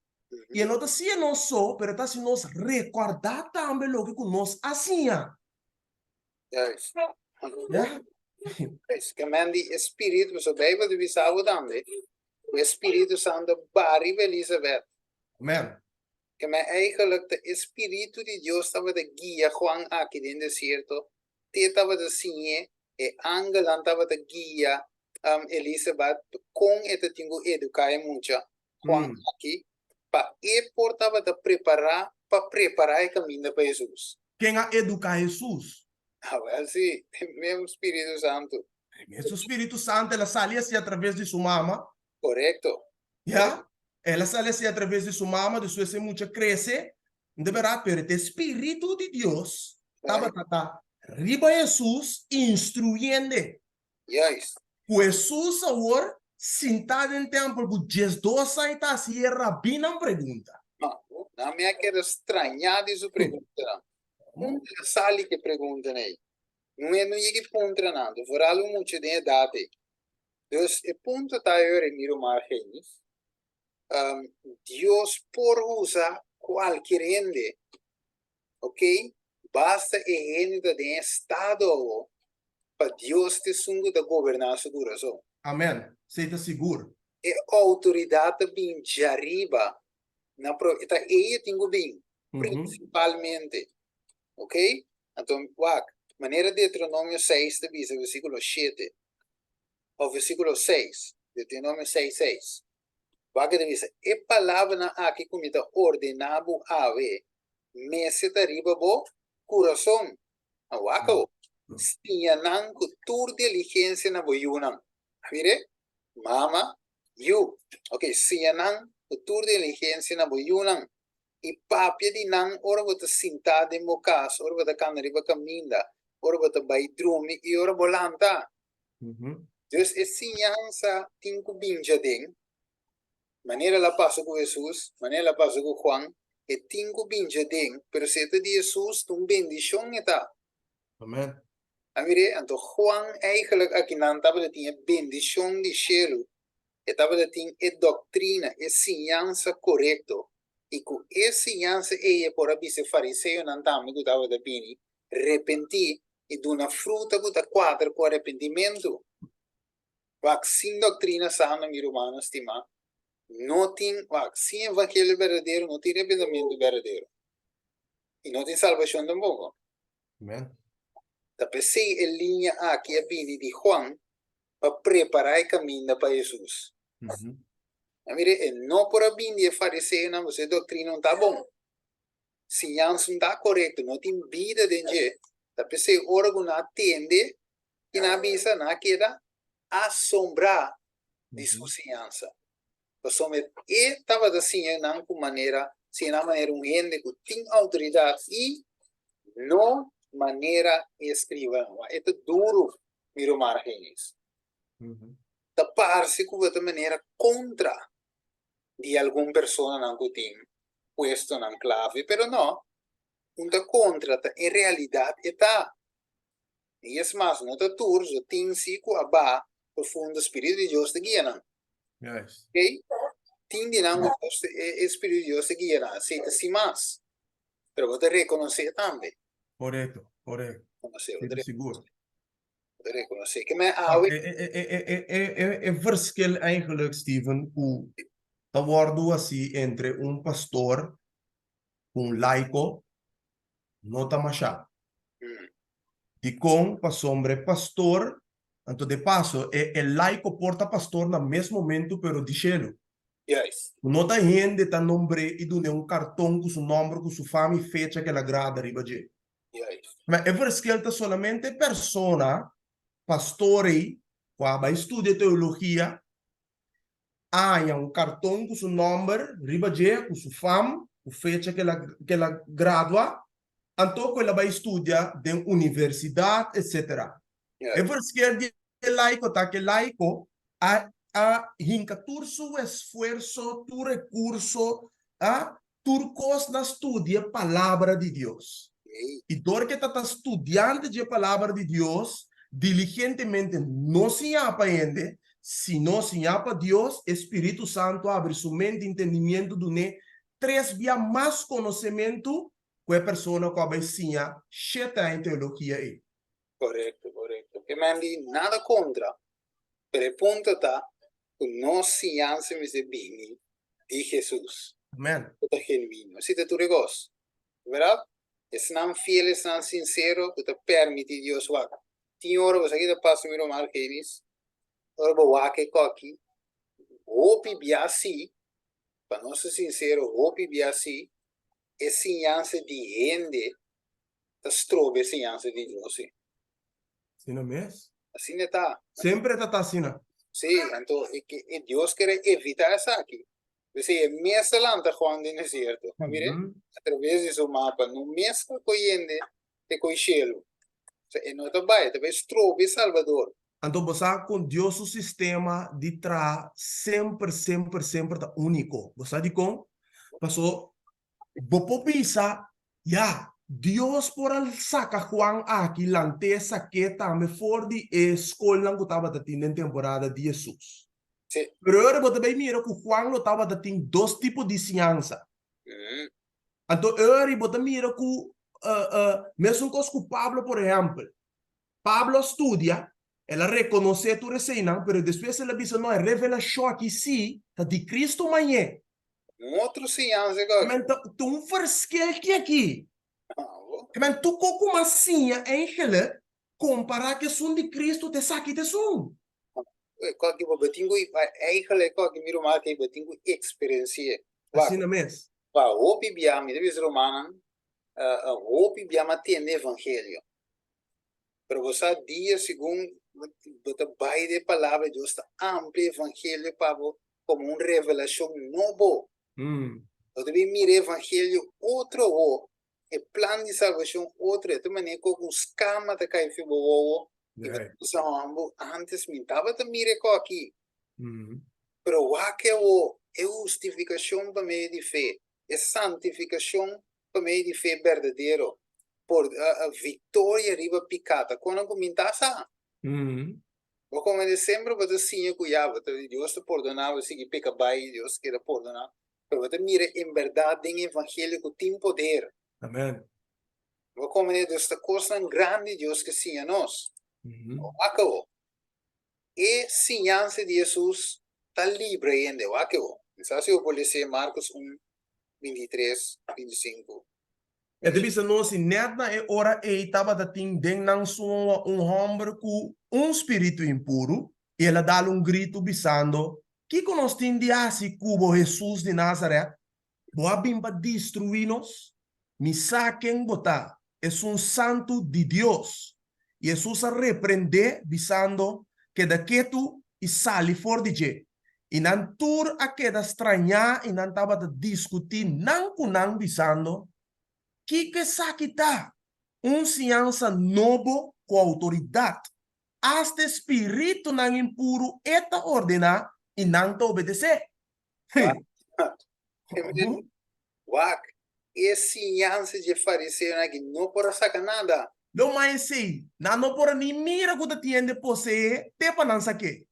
E não ta sia nós só, pero ta si nós recordar também lo que nós asia. Yes. Ja? Yes. Que men die Espírito, so Bijbel de bisavo dande. O Espírito Santo bari Elizabeth. Amen. Que men eigenlijk de Espírito de Deus estava de guia Juan aqui no deserto. Te estava de sinye e angel estava de guia Elizabeth com este tingo educar muito. Juan aqui para e portava de preparar para preparar o caminho para Jesus. Quem a educar Jesus? Ah, well, sim, mesmo Espírito Santo. Esse Espírito Santo, ela sale assim através de sua mama. Correto. Ja? Ela sale assim através de sua mama, de sua semente cresce. De verdade, pero o Espírito de Deus estava riba Jesus instruyendo. Yes. O Jesus agora sentado em templo com Jesus sai tá se rabina pergunta. Não me quero estranhar de sua pergunta. Sali que pergunta aí. Não é que ponto nada. Fora algo muito de idade. Então, o ponto está eu miro mais Deus por usar qualquer ende. Ok? Basta e ende de estado para Deus te sungo de governar a sua coração. Amém. Seja seguro. e autoridade bem jariba na eta tenho bem principalmente, ok? Então, maneira de Deuteronômio 6 de bisa versículo 7 ou versículo 6, Deuteronômio 6, 6. Waka de bisa, e palavra na aqui comida ordenado ave, meseta riba bo coração. A waka o, tinha nan cultura de diligência na boiunam. Mire, mama, you, ok, tinha nan cultura de diligência na boiunam. E papia di nan ora bota sinta de mocas, ora bota canariba caminda, ora bota baidrumi e ora bolanta. Dus é sinhança tinco binja den, maneira la passo com Jesus, maneira la passo com Juan, e tinco binja den, pero se te de Jesus tum bendição eta. Amen. Amire, então Juan eigenlijk aqui não tava de tinha bendição de cielo, e tava de tinha e doutrina, e sinhança correto. E com essa ciência é por abrir fariseu não tá me gostava da bini repentir e de uma fruta que tá quadra com arrependimento. Sem doutrina sana, meu irmão, estima, não tem, sem evangelho verdadeiro, não tem arrependimento verdadeiro. E não tem salvação tampouco. Amen. Da pensei em linha aqui a bini de Juan para preparar o caminho para Jesus. Mire, não por a bini de fariseu, não, você doutrina não está bom. Ciência não está correto, não tem vida dentro. Da pensei, ora que não atende, e na bisa não queda assombrar de sua ciência. Porque estava assim, não com maneira, se na maneira um gente que tem autoridade e não maneira escriba. É duro, meu margens. Da parte que de maneira contra de alguma pessoa não que tem puesto na clave, pero não, uma contra, em realidade está. E é mais, não está turso, tem si com a ba profundo Espírito de Deus te guia. Yes. Ok? Tem de não o Espírito de Deus te guia, aceita si mais. Pero você reconhecer também. Correto, correto. Conhecer, Esteja seguro. você reconhecer. Que me verschil eigenlijk, Steven, hoe dat wordt assim entre pastor, laico, nota machá. E com pasombre pastor, então de passo, el laico porta pastor no mesmo momento, pero de cielo. Yes. Nota gente tá nombre e do cartão com seu nome, com sua fama e fecha que ela agrada riba de. Yes. Mas é verschil tá solamente persona, pastore, quando vai estudar teologia, há cartão com seu nome, riba de, com sua fama, com fecha que ela gradua, então ela vai estudar de universidade, etc. É verschil de laico, tá que laico a hinca tur su esfuerzo, tu recurso, tu cos na estudia a palavra de Deus. E dor que está estudando de palavra de Deus, diligentemente não se aprende, sino se para Deus, Espírito Santo abre sua mente e entendimento do ne três via mais conhecimento que a pessoa que vai ensinar cheta em teologia aí. Correto, correto. Que mandi nada contra, pero el punto está no ciência me se bem de Jesus. Amém. É genuíno. Se tu regos, verdade? Es não fiel, es não sincero, que te permite Deus wak. Tinha hora você aqui da passo miro mal que eles, hora bo wak coqui, hopi biasi, para não ser sincero, hopi biasi, é ciência de gente, tá strobe ciência de Deus. Sim, não é? Assim está. Sempre está assim. Sí, entonces Dios quiere evitar eso aquí. Dice, mes adelante Juan de desierto. Mire, a través de su mapa, no mes coyende de coichelo. O sea, en otro país, te ves trobe Salvador. Então, você com Deus o sistema de tra sempre tá único. Você diz com, passou, bopo pisa, ya, Deus por al saca Juan aqui lante saqueta me for de escola que estava tendo temporada de Jesus. Sí. Pero agora você vai mirar que Juan lo estava tendo dois tipos de ciência. Então, agora você mira que mesmo coisa que Pablo, por exemplo, Pablo estudia ela reconoce tu reseina, pero después ela dice, no, é revelação aqui sim, tá de Cristo manhã. Outro ciência que Men tu um verschil que aqui. oh, Men tu coco massinha engele, comparar que são de Cristo, te saque de som. qual que batingo eigenlijk qual que miro mal que batingo experiência. Assim na mes. Va hopi biami, devis romanan, hopi biama tiene evangelho. Pero você dia segundo bota baile palavra de Deus amplo evangelho para como uma revelação novo. Eu devi mirar evangelho outro o e plano de salvação outro, de maneira que um escama da cai fi bobo. Antes me tava de mirar aqui. Pero o que é justificação para meio de fé, é santificação para meio de fé verdadeiro. Por a vitória riba picata quando começa o como de sempre você sim cuidava Deus te perdonava se que peca bai Deus quer perdonar pero você mira em verdade em evangelho que tem poder Amém. o como de esta coisa grande Deus que sim a nós acabou e ciência de Jesus está livre ainda acabou isso se eu vou ler Marcos 1:23-25. É de vista nós net na hora e estava da ting den nang sua homem com espírito impuro e ela dá grito bisando que nós tem de assim cubo Jesus de Nazaré boa bimba destruir-nos me saquem botar é santo de Deus e Jesus a repreender bisando que daqui tu e sali for de je e nan tur a queda estranhar e nan tava de discutir nan kunang bisando que sakita ciência novo com autoridade. Hasta espírito não impuro eta ordenar e não te obedecer. Wak, e ciência de fariseu que não pode sacar nada. Não mais sei, não pode nem mira que te tiende posee, te para não saque.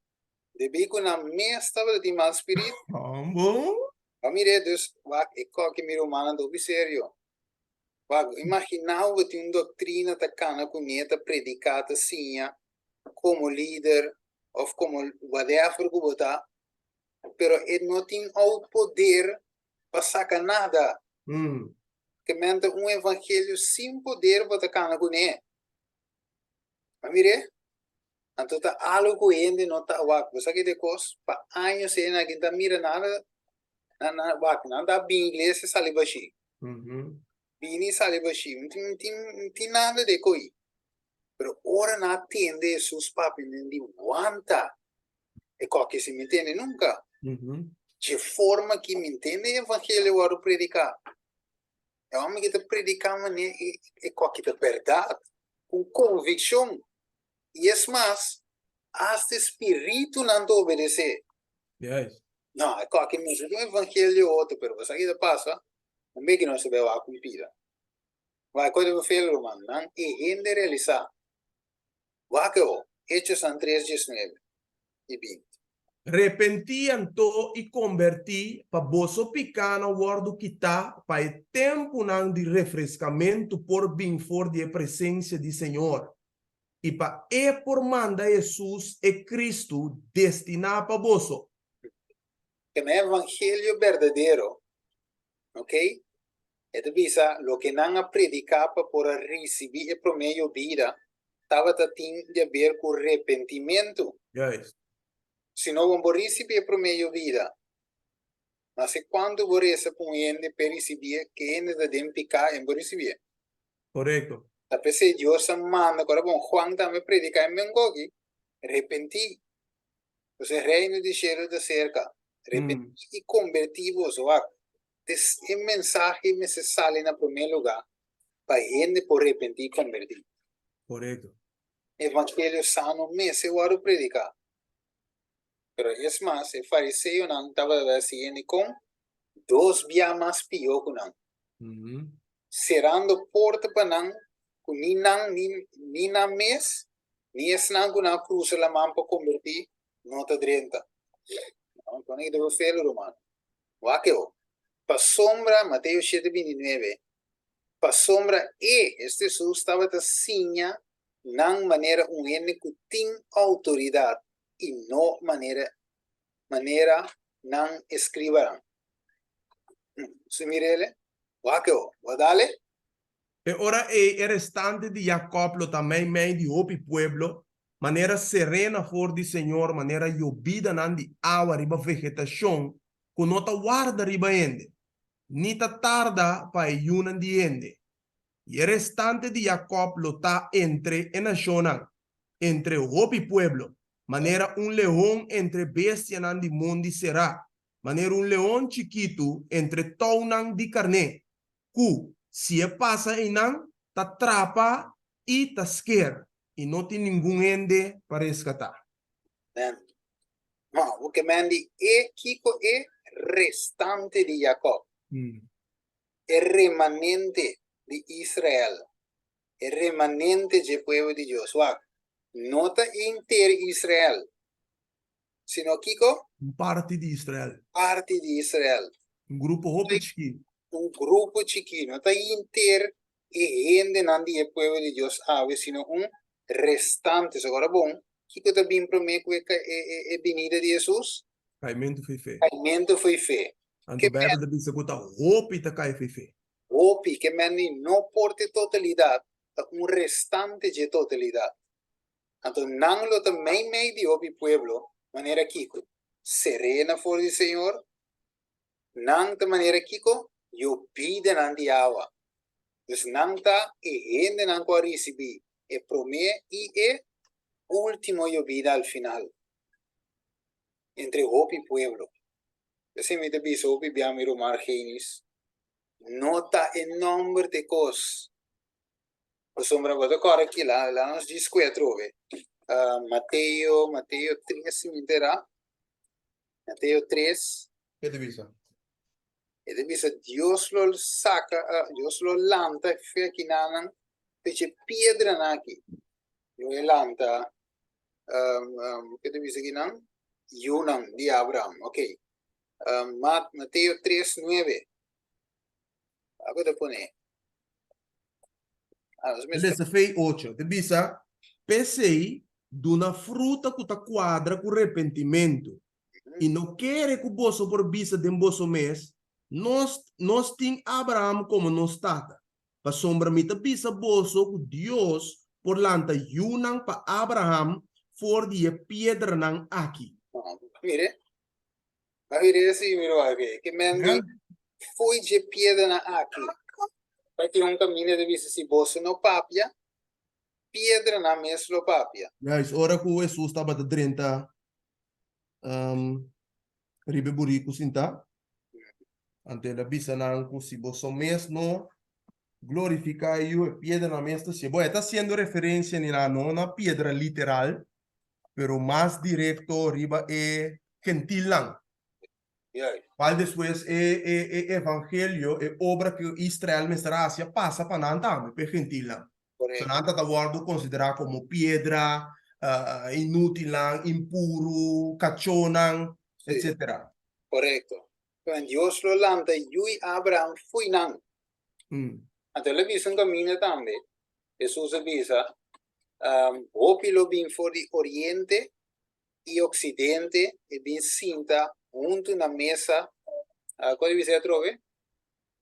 Debe que na mesta de mal espírito. Bom. A mire dus wak e que miro mana do sério. Wak, imaginava que uma doutrina tacana cunheta predicada assim, como líder ou como whatever que botar, pero ele não tem o poder para sacar nada. Que mente evangelho sem poder para tacana cunheta. A mire? Então tá algo que ainda não tá wak, você que de cos para anos e na que tá mira nada na wak, nada bem inglês sali baixi. Bini sali baixi, não tem nada de coi. Pero ora na atende Jesus papi de wanta. E qualquer se me entende nunca. De forma que me entende o evangelho eu predicar. É homem que tá predicando né e qualquer verdade com convicção. E é mais, hasta espírito não te obedecer. Yes. Não, é claro que mesmo o evangelho é outro, mas você ainda passa, não é que não se vê a cumprir. Vai, quando eu falo, romano, não é ainda realizar. Vai que eu, Hechos 3:19 e 20. Repentiam to e converti para boso picana wordo kita para o tempo não de refrescamento por bem for de presença do Senhor. E para por manda Jesus e Cristo destinar para boso. Que é evangelho verdadeiro, ok? É de visa, lo que não predicar para por receber o promedio vida, estava tendo de ver com arrependimento. Yes. Se não vamos receber o promedio vida, mas quando você receber para receber, que ainda de picar em receber. Correto. A pesar de Deus manda, agora bom, Juan também predica em Mengogi, arrepentir. Você reino de cheiro de cerca, arrepentir e convertir-vos, esse mensagem me se sale na primeiro lugar, para gente por arrepentir e convertir. Correto. Evangelho sano me se o predicar. Pero es mais, o fariseu não estava assim com dois dias mais pior que não. Cerrando porta para não, ni na mês, ni es não que não cruza a mão para convertir, não está drenta. Então, ele deve fazer, romano. Waqueo. Para sombra, Mateus 7:29. Para sombra, este Jesus estava assim, nan manera un ene que tem autoridade e não maneira nan escribarão. Se mirele, wakeo, wadale, E ora e restante di Jacob lo também meio di hopi pueblo, maneira serena for di Senhor, maneira llovida nan di agua riba vegetação, con nota guarda riba ende. Nita tarda pa yunan di ende. Y el restante de Jacob lo ta entre en nacionan, entre hopi pueblo, manera un león entre bestia nan di mundi será, manera un león chiquito entre tounan di carne, ku si pasa inan, ta trapa y ta sker, y no tiene ningún ende para rescatar. ma o que mandi e kiko e restante di Jacob, e remanente di Israel, e remanente del pueblo di Dios. Nota inter Israel, sino kiko Parte de Israel, parte di Israel. un grupo hopi chiquito. Un grupo chiquito, no está inter e gente nandi el pueblo de Dios ave, sino un restante. Agora bom, que está bem para mim que é venida de Jesus? Caimento foi fé. Caimento foi fé. Ante Bijbel de bisa kuta hopi ta kai foi fé. Hopi que meni não porte totalidade, un restante de totalidade. Então não lo também meio de hopi pueblo, maneira kiko serena for o Senhor, não de maneira kiko yo pide nandi awa. Dus nanta e hende nanko a recebi e prome e último yo vida al final. Entre hopi pueblo. Se mi te biso hopi biamiro margenis. Nota en nombre de cos. O sombra vado core aqui lá nos diz que trove. Mateo 3 mi terá. Mateo 3. Que te bisa? E de bisa Dios lo saca, Dios lo lanta e fe aqui nanan, fece piedra naki. Yo lanta, que te bisa aqui nan? Yunam di Abraham, ok. Mateo 3:9. Ako te pone. Dessa fei 8. Te bisa, pensei de uma fruta que ta quadra com arrependimento e não quer que o bolso por bisa de bolso mês, nós tem Abraham como nos tata. Pa sombra mita bisa bolso que Deus por lanta yunan pa Abraham for die piedra nang aqui. Mire assim, miro aqui, que mendi foi de piedra na aqui. Para que um caminho de bisa si bolso no papia, piedra na mesmo papia. Guys, ora que Jesus estava de 30 ribe burico sinta. Ante la bisa nang ku si bolso mês no glorificar eu piedra na mesa se boa está sendo referência na não na piedra literal pero mais direto riba é gentil lang qual depois é evangelho é obra que Israel mesracia passa para nanta pe gentil lang so nanta ta guardo considerar como piedra inútil lang impuro cachonang etc. Correcto. Quando Deus lo lanta e Abraham foi nang. Então ele visa um caminho também. Jesus avisa, hopi lo bin for di oriente e ocidente e bin sinta junto na mesa, qual você trove?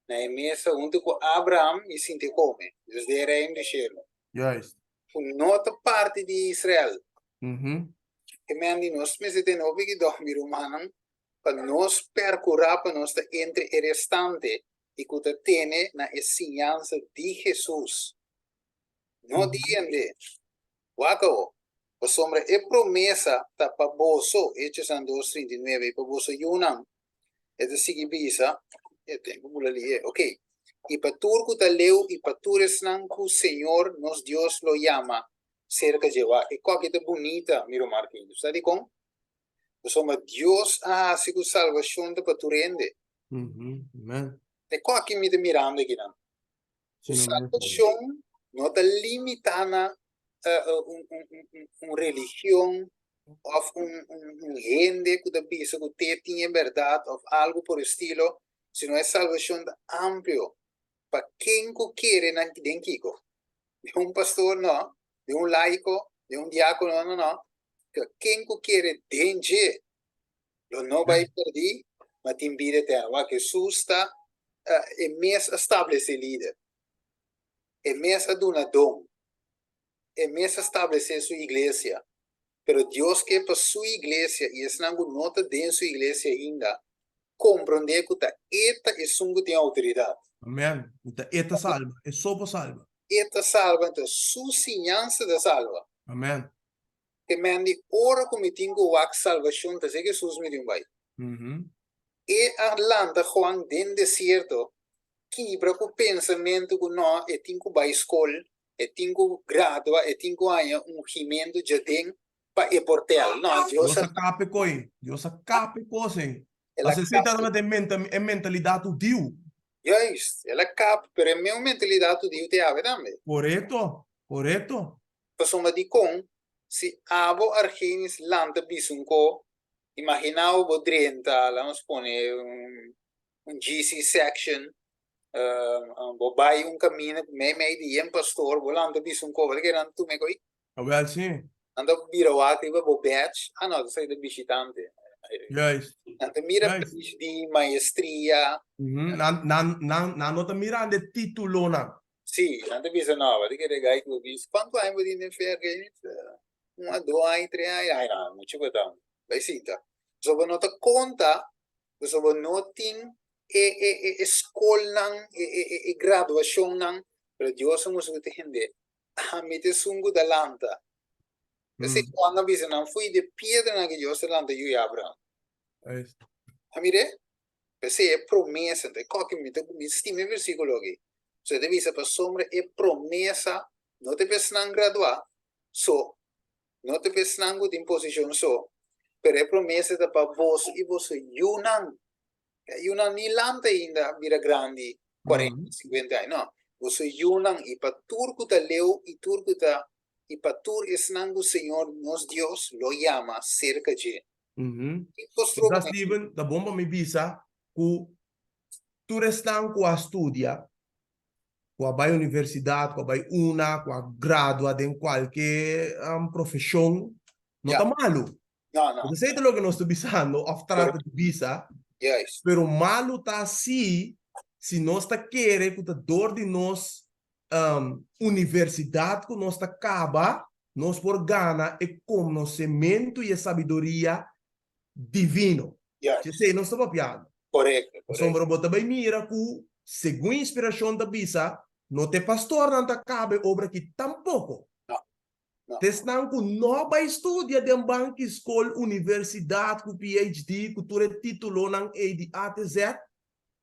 Na mesa junto com Abraham e sinta come. Deus de reino de cielo. Yes. Nota parte de Israel. Que me andi nós meses de novo que dormir humanos para nós percurar para nós entre o restante e que tem na ensinança de Jesus. Não diende. Wako. A sombra é promessa tá para bolso, Hechos 2:39 para bolso Yunam. É de seguir bisa, é tempo por ali, ok. E para turco tá leu e para turesnan que o Senhor, nos Deus lo llama cerca de lá. E qual que é bonita, miro Marquinhos, sabe como? A sombra Deus se que salvação da para turende. Amen. E qual que me tá mirando aqui não? Salvação não está limitada religião ou gente que pensa que tem verdade ou algo por estilo, sino é salvação amplo para quem que quer na dentro. Um pastor não, de un laico, de un diácono, no. Que quem que quiere dengue, lo no vai perder, mas te invita a que susta é mais estabelecido, é mais adunador, é mais estabelecer sua igreja. Pero Deus quer para sua igreja, e esse não nota dentro sua igreja ainda, compreender que esta é sungo tem autoridade. Amen. Ita eta salva. É sopo salva. Esta salva, então, sua sinhança da salva. Amen. Que mandi ora como tingo wak salvação, tá sei que Jesus me deu vai. E Atlanta, Juan, den deserto, quebra com o pensamento que não, é tingo vai escola, é tingo gradua, é tingo anos, regimento já tem, para e portel. Não, Deus acabe com ele. Deus acabe com ele. Mas você está dando a mentalidade do Deus. Juist, ela cap, pero é minha mentalidade de te ave também. Correto, correto. Pessoa de com, se avo argenis landa bisunco, imagina o 30, vamos poner um GC section, vai caminho, me de um pastor, vou landa bisunco, vale que não tu me coi? Well, sim. Anda vira o ati, vou batch, não, sai de visitante. Yes. Anda mira de maestria. Na nota mira de título na. Sì, anche bisogna, perché regai tu bis, quanto hai di ne ferge? 1, 2 anni, 3 anni, no, non ci vedo. Vai sita. So nota conta, so notin e skolnan e graduation per Dio sono su te hende. A mi te sungu dalanta. Se quando bisogna fui de piedra che Dio se lanta io abra. A mi re? Se è promessa, te qualche mi stime versicolo che so devi sapere sombra è promessa, non ti pensi graduare, so, non ti pensi in posizione so, per è promessa da per voi, e voi yunan ni lanta ainda vira grandi, 40, 50 anni, no, voi yunan, e per turco da leu, e turco da, e per tur es nangu Señor, nos Dios, lo llama cerca de. Da Steven, da bomba mi bisa, ku tu restan ku a studia, com a universidade, com a gradua em qualquer profissão, não está malo. Não. Você sabe o que nós estamos pensando, of trata de visa, pero malo está assim, se nós está querendo que a dor de nós universidade que nós está acaba, nós por gana e conhecimento e sabedoria divino. Você sei, nós estamos piando. Correto. Sombra bota bem mira que segundo a inspiração da bisa, não te pastor não te cabe obra que tampouco. Não. Tesnan que não vai estudar de banco, escola, universidade, com PhD, com todo título não é de A até Z.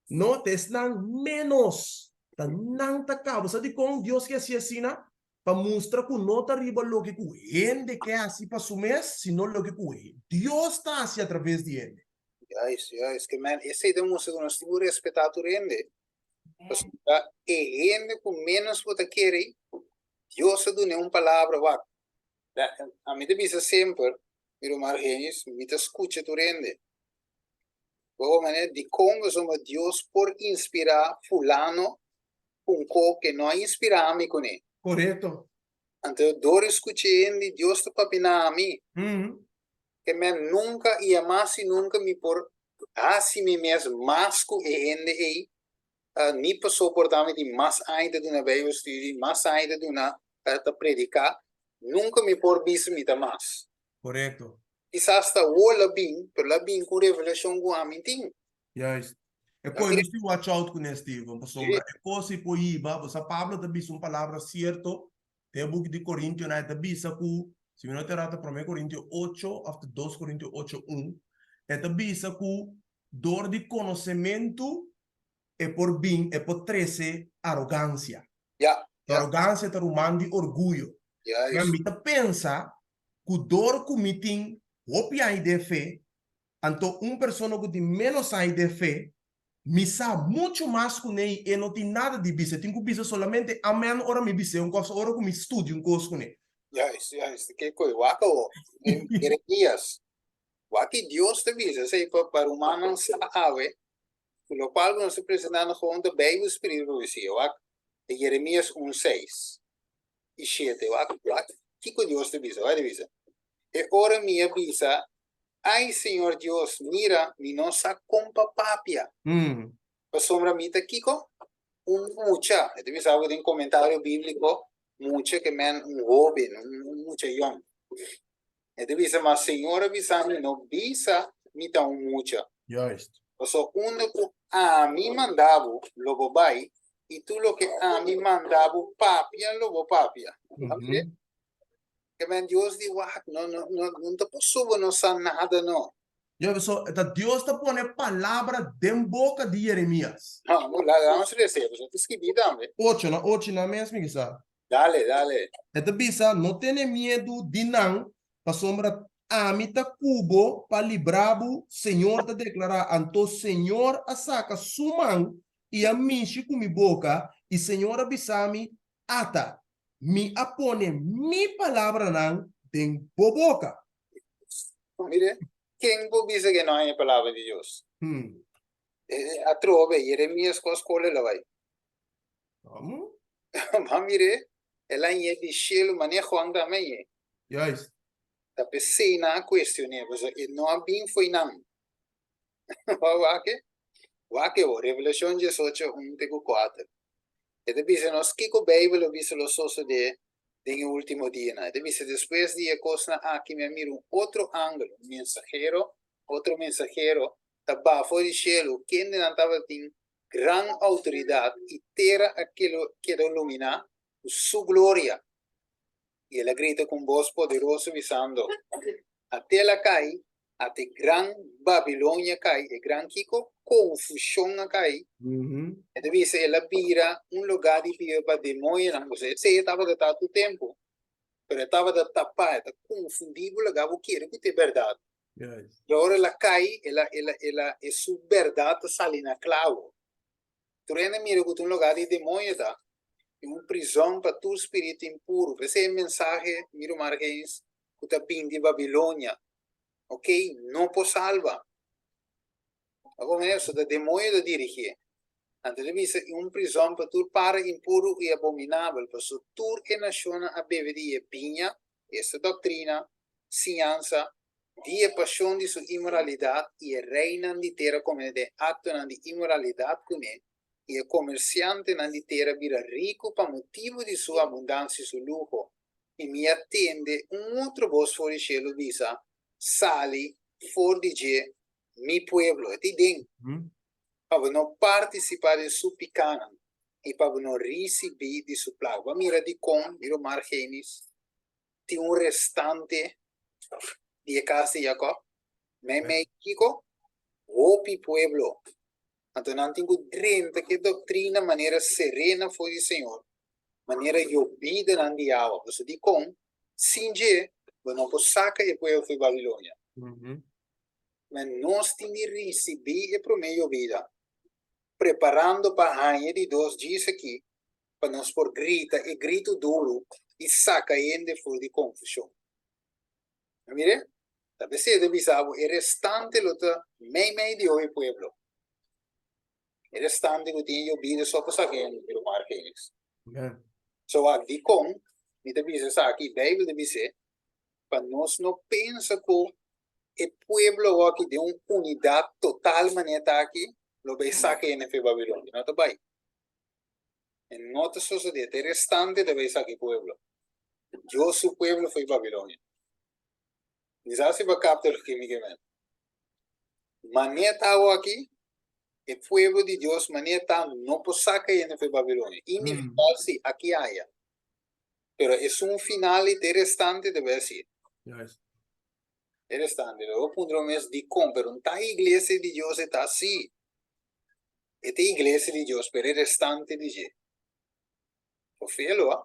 Não tesnan menos. Tá não te cabe. Sabe como Deus quer se assina? Para mostrar que não está riba lo que o ende quer assim para o mês, senão lo que o Deus está assim através de ele. Yes, que man, esse é um segundo tipo de respeito rende. E rende com menos você quer, Deus dá uma palavra, a mim te diz sempre, miro margenis, me te escuta tu rende. Como de como somos Deus por inspirar fulano, co que não inspira a mim com ele. Correto. Então, dor escutando, Deus te papina a mim. Que man nunca e mais nunca me por assim mesmo mais que rende aí nem para suportar de mais ainda de uma Bíblia estudo mais ainda de uma para predicar nunca me por bicho me dá mais correto quizás está o bem pero lá bem com revelação com a mim tem yes é coisa que watch out com este vamos sombra é coisa que poiba você Pablo da bicho uma palavra certo tem book de Coríntios na da bicho que se não te rata para 1 Coríntios 8 after 2 Coríntios 8:1 é da bicho que dor de conhecimento é por bem, é por 13 arrogância. Arrogância é um de orgulho. Mas me pensa que dor que me tem opia de fé, então pessoa que tem menos aí de fé, me sabe muito mais que ele e não tem nada de bisa. Tem que bisa solamente amém, ora me bisa, ora que me estude coisa com ele. Que coisa, waco, Jeremias, waki Deus te bisa, sei para humano sabe. Lo qual nós apresentamos com a Bíblia espiritual, de Jeremias 1:6. e 7. Kiko Dios te bisa, vai te bisa. E ora minha bisa, ai Senhor Deus, mira, mi non sa compa papia. Pa sombra mita Kiko, mucha. E te bisa algo em comentário bíblico, mucha que men um jovem, mucha young. E te bisa, mas Senhor bisa, mi no bisa, mita mucha. Juist. So, uno que a mí mandaba, lo vai, y tú lo que a mí mandaba, papia, lo papia. Que men Dios dice, no te puedo no san nada, no. Ja, so, dat Deus te pone palavra den boca de Jeremias. No, la vamos a recibir, so, tú escribí también. 8 na mesmo que sabe. Dale, dale. Esta bisa, não tenha medo de não, para sombra amita cubo, para librabo, Senhor te declarar, anto Senhor a saca sumang, e a minchi com mi boca, e Senhor abisami, ata, mi apone mi palavra não, den boca. Mire, ¿quién dice que no hay palabra de Dios? A trove, Jeremías con escuela la vai. Vamos? Ma mire, ela in di cielo manejo anda meie. Juist. Da pesena questione, e non abin foi nan. Wake o Revelation 18, 1-4. E te dice, nos kiko Bible dice lo soso de en último día. Te dice, después de cosa aquí me miro otro ángulo, otro mensajero, abajo del cielo, quien estaba en gran autoridad y tierra aquello que ilumina su gloria. Y él grita con voz poderosa avisando, a te la cae, a te gran Babilonia cae, e gran Kiko, confusión a cae. E deve ser ela vira lugar de vida para demônio, não sei, se estava de tanto tempo, mas estava de tapar, está confundido o lugar que era que é verdade. E agora ela cai, ela é sua verdade sale na clavo. Tu ainda mira que um lugar de demônio tá, é uma prisão para tu espírito impuro. Esse é o mensagem, miro Marquês, que está vindo de Babilônia, ok? Não pode salvar. Agora isso da demônio de dirigir. Antes de vista, uma prisão para tu para impuro e abominável, para tu e naciona a beberia pinha, essa doutrina, ciência, de paixão de sua imoralidade e reina de terra como de ato de imoralidade com ele, e o comerciante na de terra vira rico para motivo de sua abundância e seu luxo, e me atende outro voz fora de cielo visa, sali, for de mi pueblo, e dentro. Para não participar de sua picana e para não receber de sua plaga. Mira de como, mira Margenis, tem restante de casa de Jacob, México, opi pueblo. Então não tenho drenta que doutrina maneira serena foi o Senhor, maneira obedida não de água. Você de como, singe, não pode sacar e pueblo foi Babilônia. Mas nós temos de receber e prometer vida. Preparando para a rainha de Deus, diz aqui, para nós por grita e grito duro e saca ainda fora de confusão. Mire, talvez seja bisavo, e restante luta meio de hoje pueblo. E restante que tinha ouvido só para saber pelo mar que eles. So aqui com, me te diz aqui, Bíblia te diz, para nós não pensa que o pueblo aqui de uma unidade total maneira aqui, lo vai sacar em Babilônia, não tá bem? En nota sociedade restante deve sacar pueblo. Eu su pueblo foi Babilônia. Nisa se va captar o que me quemen. Maneta aqui, o pueblo de Deus maneta não pode sacar em Babilônia. Individual sim, aqui há. Pero é um final e restante deve ser. É restante. Eu ponho o mês de com, pero não tá a igreja de Deus está assim. Esta iglesia de Dios, pero el restante de Dios. O felo, ¿ah?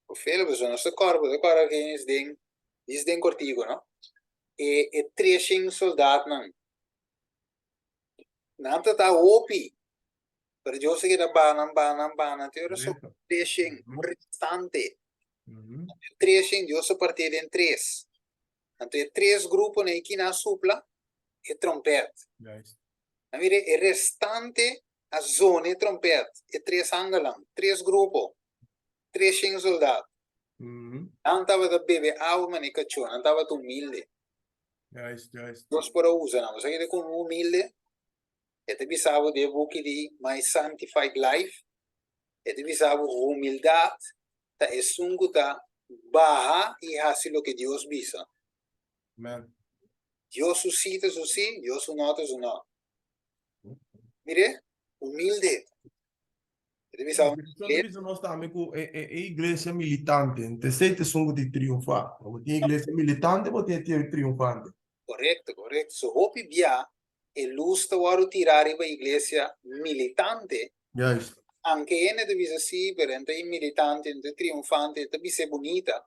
O felo, pues no se corpo, de cara que es den cortigo, ¿no? E 300 soldados, ¿no? Nada está opi. Pero yo sé que era banan, te ahora son 300, un restante. 300, yo se partir en 3. Entonces, 3 grupos en que na supla e trompeta. Mire, il restante a zone trompete e 3 angalam, 3 grupos, 300 soldados. Mhm. Não estava a beber água, mas nem cachorro. Não estava humilde. Juist, juist. Deus para usar, não. Você quer com humilde? É te bisavo de book de My Sanctified Life. É te bisavo humildade. Ta é sungo ta barra e hace lo que Deus visa. Amen. Deus suscita, suscita. Deus nota, nota. Mire, humilde. É te bisavo. Isso nós estamos com a igreja militante. Te sei que são de triunfar. Como tem igreja militante, mas tem triunfante. Correcto, correcto. So, hopi via e lusta waru tirare ba iglesia militante, Juist. anche ene de visa si, per ente militante, ente triunfante, te vise bonita,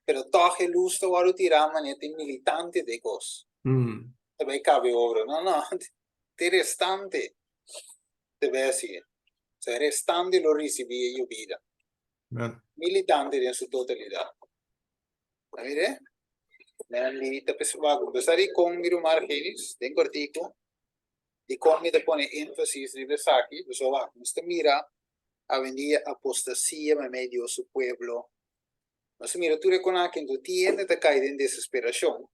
pero toch e lusta waru tirare manete militante de cos. Mm. Te vai cabe oro, no, no, te restante, te vai assim. Se restante lo recibi io vida. Amen. Militante in sua totalità. Capite? Nel te pessoal, gostaria com miro margenis, den cortico, e come te pone énfasis de aquí, pues va, usted mira a venir apostasía en medio de su pueblo. Entonces mira, tú reconoces que tú tienes te caer en desesperación.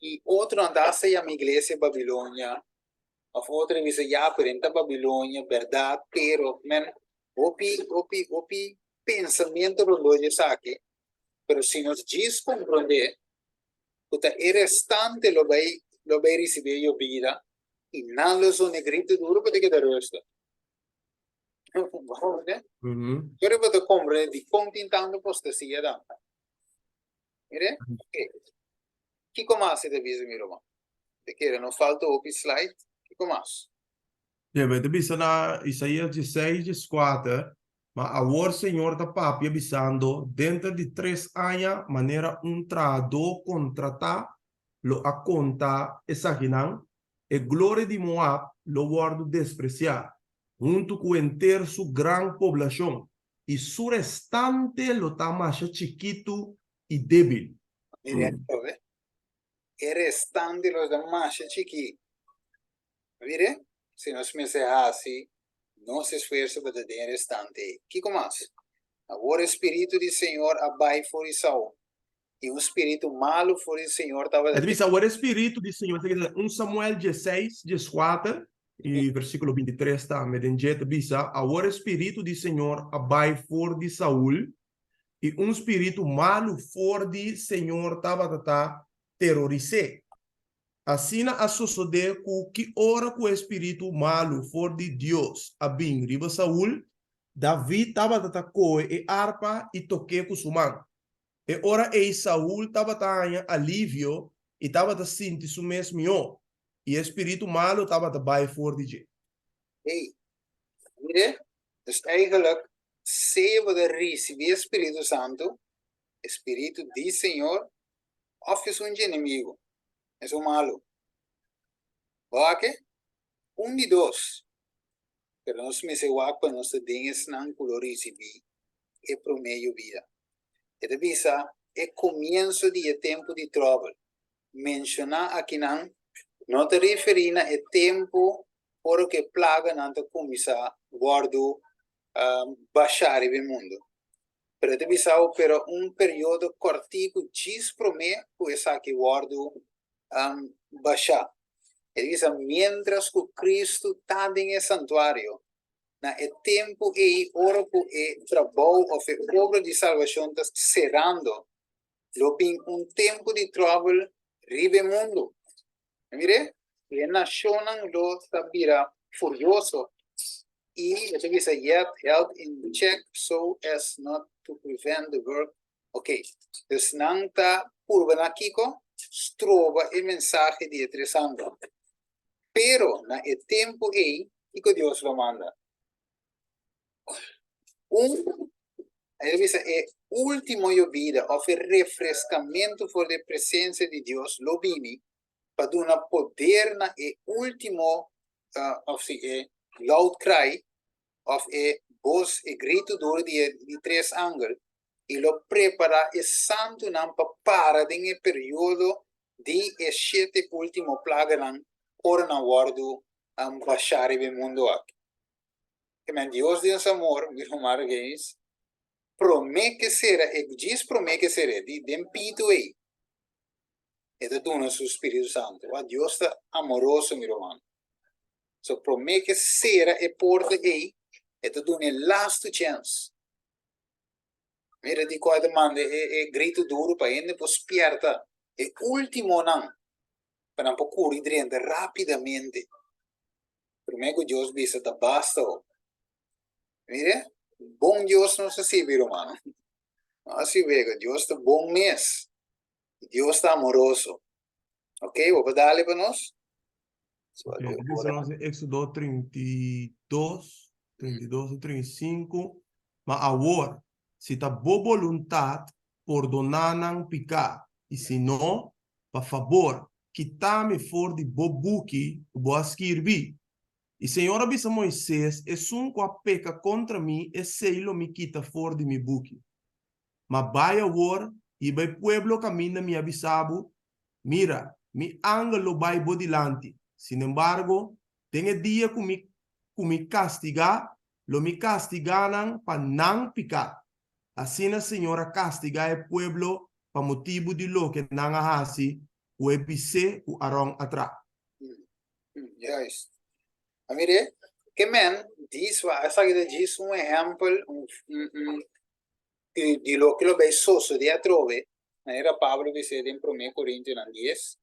Y otro andaste a mi iglesia Babilonia, o otro dice ya, pero en Babilonia, verdad, pero, man, opi, pensamiento lo de saque, pero si nos dice comprender, puta, el restante lo vai recibir yo vida, y nada es un negrito duro para que te resta. Mhm. Yo ripeto, compre di continuando apostasia da. Mire? Chi comase de viso mi Roma? Perché non falta o slide. Chi comase? Ja, mas bisa na Isaías 16, 14, mas agora o Senhor está papi avisando, dentro de 3 anos, maneira trado contratar, lo a conta exaginan, e glória de Moab lo guardo despreciar, junto com inteiro su gran poblação, e su restante lo está mais chiquito e débil. Mire, e restante los da mascia chiqui. Mire? Se non si messe así, non si sforza per il restante. Chi comase? Agora o Espírito do Senhor abai fora Saul. E um espírito malo fora o Senhor estava É diz, agora o Espírito do Senhor, 1 Samuel 16, 14, e versículo 23 também, diz, agora o Espírito do Senhor abai for de Saul, e espírito malo for de Senhor estava terrorizar. Assim a suceder com que ora com o espírito malo for de Deus, a bem, riba Saul, Davi estava coe e harpa e toque com sua mão. E ora Saul estava tendo alívio e estava sentindo isso mesmo. E o espírito malo estava bij voor die je. Hey, mire, dus eigenlijk zeven de recibe Espírito Santo, Espírito do Senhor, of é um inimigo, é um malo. Ok? De dois. Pero nós me se wapa nós temos não color recibe e pro meio vida. E de visa é começo de tempo de trouble. Mencionar aqui não te referir a tempo por que plaga não te começa guardo baixar o mundo. Pero te visao pero período cortico diz promé pues aqui guardo baixar. Ele diz, mientras que Cristo está em santuário, na tempo e hora que trabalho ou obra de salvação está cerrando, lo bem tempo de trouble ribe mundo. Mire, e a nação lo está furioso. E ele diz, yet held in check so as not to prevent the work. Ok, dus não está curva na Kiko, trova o mensagem de interessante. Pero na tempo que Deus lo manda. Ele diz, último vida, o refrescamento por a presença de Deus, lo vini, para dar poder na último, loud cry, of voz e grito duro de 3 ángulos, e lo prepara santo não para em período de 7 último plaga por na guardo baixar o mundo aqui. Que Deus de amor, meu marguês, promete que será, e diz promete que será, de dempito aí. E da dona su Espírito Santo. O Deus está amoroso, meu irmão. So promete que será e porta aí, e da dona last chance. Mira di qua demanda e grito duro para ele, poi spierta. E ultimo não, para não procure dentro rapidamente. Primeiro que Deus disse, da basta. Mire, bom Deus não se sabe, irmão. Assim vega, Deus está bom mês. Deus está amoroso. Ok, vou dar para nós. Okay, isso nós em Éxodo 32, 32 e 35. Mas agora, se está boa vontade, perdonar não picar. E se não, por favor, quitar-me fora de bobuki, vou escrever. E Senhor avisa Moisés, é um que peca contra mim, e sei-lo me quita fora de mi buki. Mas vai agora, e vai pueblo caminha me avisado, mira, mi ángel vai bodilante. Sin embargo, tengo día que me castigar, lo me castigaran para no picar. Así la señora castiga el pueblo para motivo de lo que no hace, o epise o arón atrás. Juist. Mire, que men, diz, essa que diz exemplo de lo que lo vai suceder trove, era Pablo dice em 1 Coríntios 10,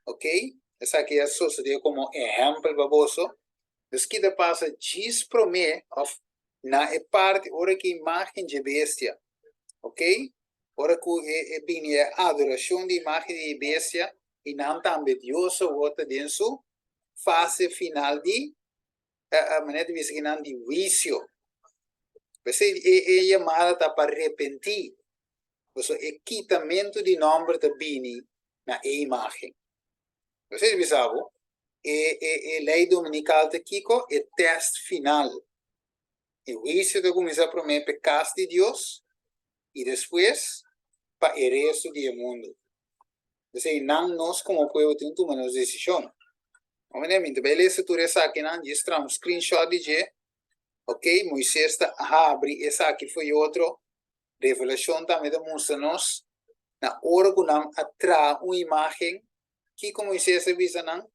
ok? Essa aqui é suceder como exemplo baboso. Dus que passa diz para mim, na parte, ora que imagem de bestia, ok? Ora que é a adoração de imagem de bestia, e não também Deus volta dentro fase final de a maneira de dizer que não de vício. Você é chamada para arrepentir. Você é quitamento de nome de bini na imagem. Você sabe? É lei dominical de Kiko é teste final. O vício de começar a prometer pecados de Deus e depois para o resto do mundo. Você não nós como povo temos que tomar uma decisão. Obviamente, beleza, tu essa aqui não diz um screenshot de ok, Moisés abre essa aqui foi outro revelação também mostra-nos na hora que nós atrai uma imagem que como Moisés avisa não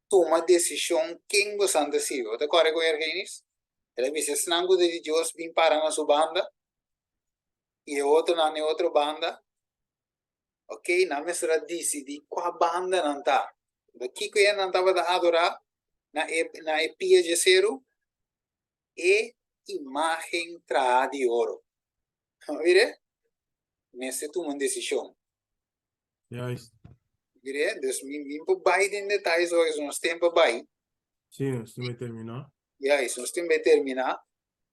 toma decisão quem você anda sigo, tá correto Ergenis? Ele avisa senão de Deus vem para na sua banda e outro na outra banda, ok, na mesma decide qual banda não tá, daqui que ele não estava a adorar na epia de zero e imagem tra de ouro. Vire? Nesse tu uma decisão. Juist. Vire? Dus min bij in detalhes hoje nós temos bij. Sim, estou a terminar. Ja, isso nós temos que terminar.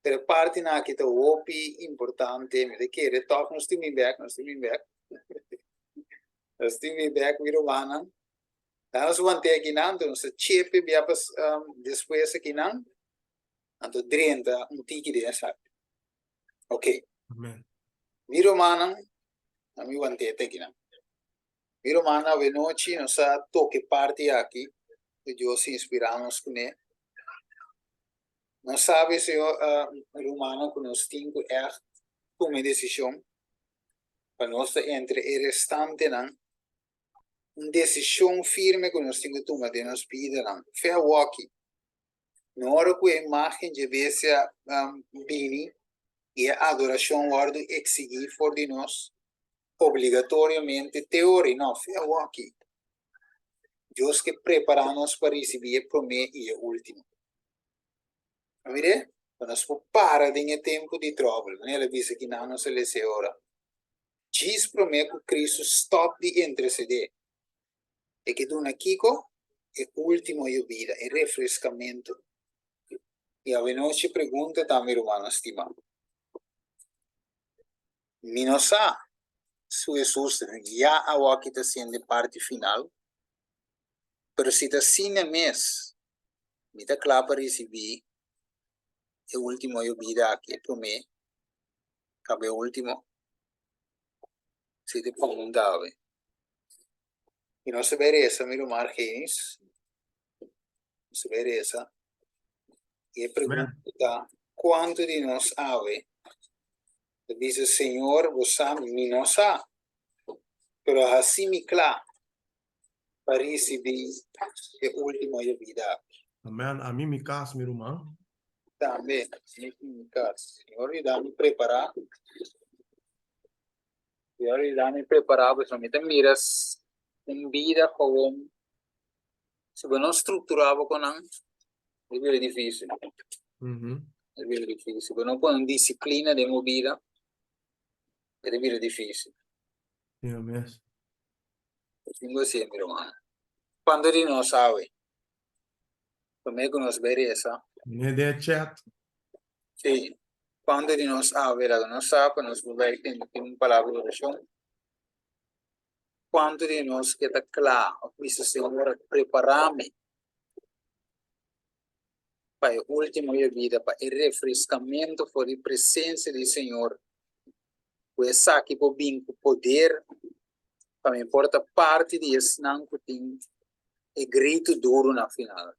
Per parte na que tá opi importante, me que retorno nós temos back, nós temos back. Nós temos back viro vana. Nós vamos ter aqui não, nós chepe biapas depois aqui não. Então 30 tiki de essa. Ok. Amém. Viro mana, a mi vante aqui não. Viro mana venoci, nós toque parte aqui. Que Deus se inspiramos com ele. Não sabe se o humano que nós temos é tomar decisão para nós entre o restante não uma decisão firme que nós temos que tomar de nós vida não fair walking na hora que a imagem de bestia bini e a adoração guardo exigir for de nós obrigatoriamente teoria não fair walking Deus que prepara-nos para receber a promessa e a última. Mire, quando nós para de tempo de trouble, ele diz que não se lhe se ora. Diz para mim que Cristo stop de interceder. E que dona Kiko é o último de vida, é refrescamento. E a noite pergunta também, irmão estimado. Minosa, se Jesus já a que está sendo parte final, pero se está assim mês, me está claro para receber o último de vida aqui, para mim, cabe o último, se te perguntava. E não se merece, meu irmão Argenis, não se merece. E a pergunta, quanto de nós ave Dice Senhor, você me não sabe, pero assim me clama para receber a última vida. Amen. A mim me caso, meu irmão. Também, Senhor, e dá-me preparar. Senhor, e dá-me preparar, porque também miras em vida como se eu não estruturava com não, é bem difícil. Uhum. É bem difícil. Se eu não põe disciplina de minha vida, é bem difícil. É mesmo. Assim você, meu irmão. Quando ele não sabe, como é que nós veremos? Nem de chat. Sim. Quando ele não sabe, ela não sabe, nós vamos ver que tem uma palavra de oração. Quando ele não está claro, isso Senhor, preparar-me para a última vida, para o refrescamento, para a presença do Senhor. O saque por bem com poder, para me importa parte disso, não que tem e grito duro na final.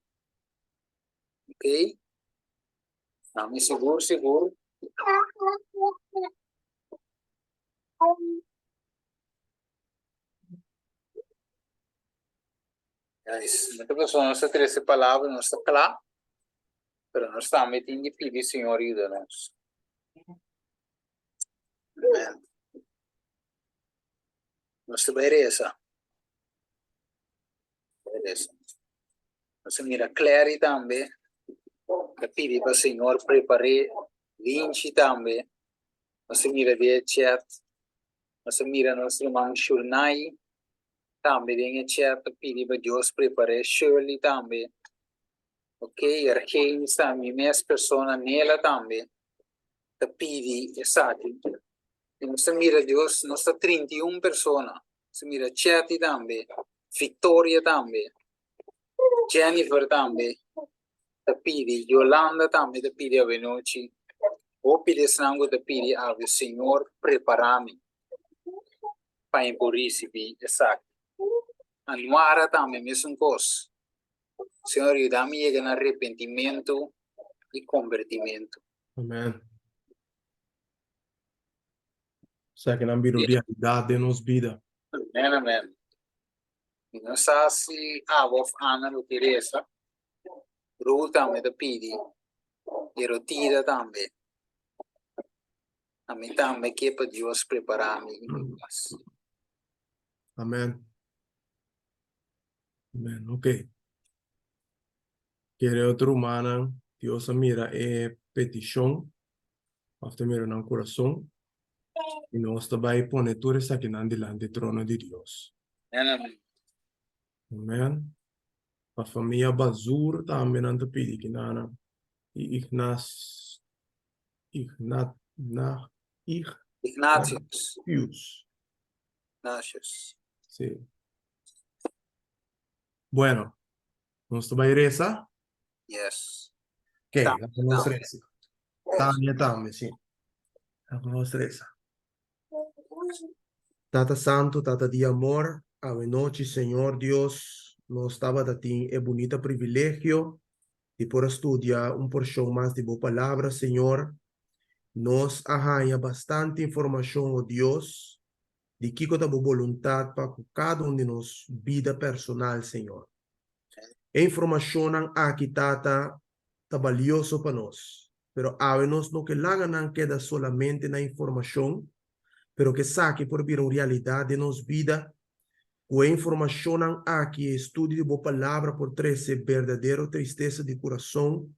Ok? Não me seguro, seguro. Muitas pessoas não sabem essa palavra, não está claro, mas nós também temos que pedir, Senhor, ajuda-nos. Amém. Nós sabemos essa. Nós mira Clary também, que pede para o Senhor preparar Vinci também. Nós mira de chat, nós mira nosso irmão Shurnai, também tem chat, pede para Deus preparar Shirley também. Ok, Arqueis também, mais pessoas nela também, que pede, exato. E nós mira Deus, nós 31 pessoas. Nós mira chat também, Victoria também, Jennifer também. Da pidi, Yolanda também da pidi a Venucci. O pidi sangue da pidi a o Senhor preparar-me para receber essa. Anuara também, mesmo coisa. Senhor, ajuda-me a chegar no arrependimento e convertimento. Amen. Sei que não vira realidade de nos vida. Amém, amém. E não sei se a voz Ana lo Teresa, Ruth também da pidi, e Rotira também. A mim também que é para Deus preparar-me. Amen. Amen. Ok. Quiere otro humana, Dios mira petición, hasta mira en el corazón, y nos va a poner todo eso aquí delante del trono de Dios. Amém. Amen. A familia Bazur también anda pidi que nana, y Ignas, Ignat, na, Ignatius. Ignatius. Ignatius. Sí. Bueno, nos va a ir esa. Yes. Ok, Tá, la conoce esa. También, sí. La conoce esa. Tata Santo, Tata de amor, a noite, Senhor Deus, nos estava a ti é bonito privilégio de por estudar porção mais de boa palavra, Senhor. Nos arranha bastante informação, oh Deus, de que a boa vontade para cada de nós vida personal, Senhor. A informação aqui, Tata, está valioso para nós, pero a nós não que lá não queda solamente na informação, pero que saque por vir uma realidade de nos vida, com a informação aqui, estudo de boa palavra por trazer verdadeiro tristeza de coração,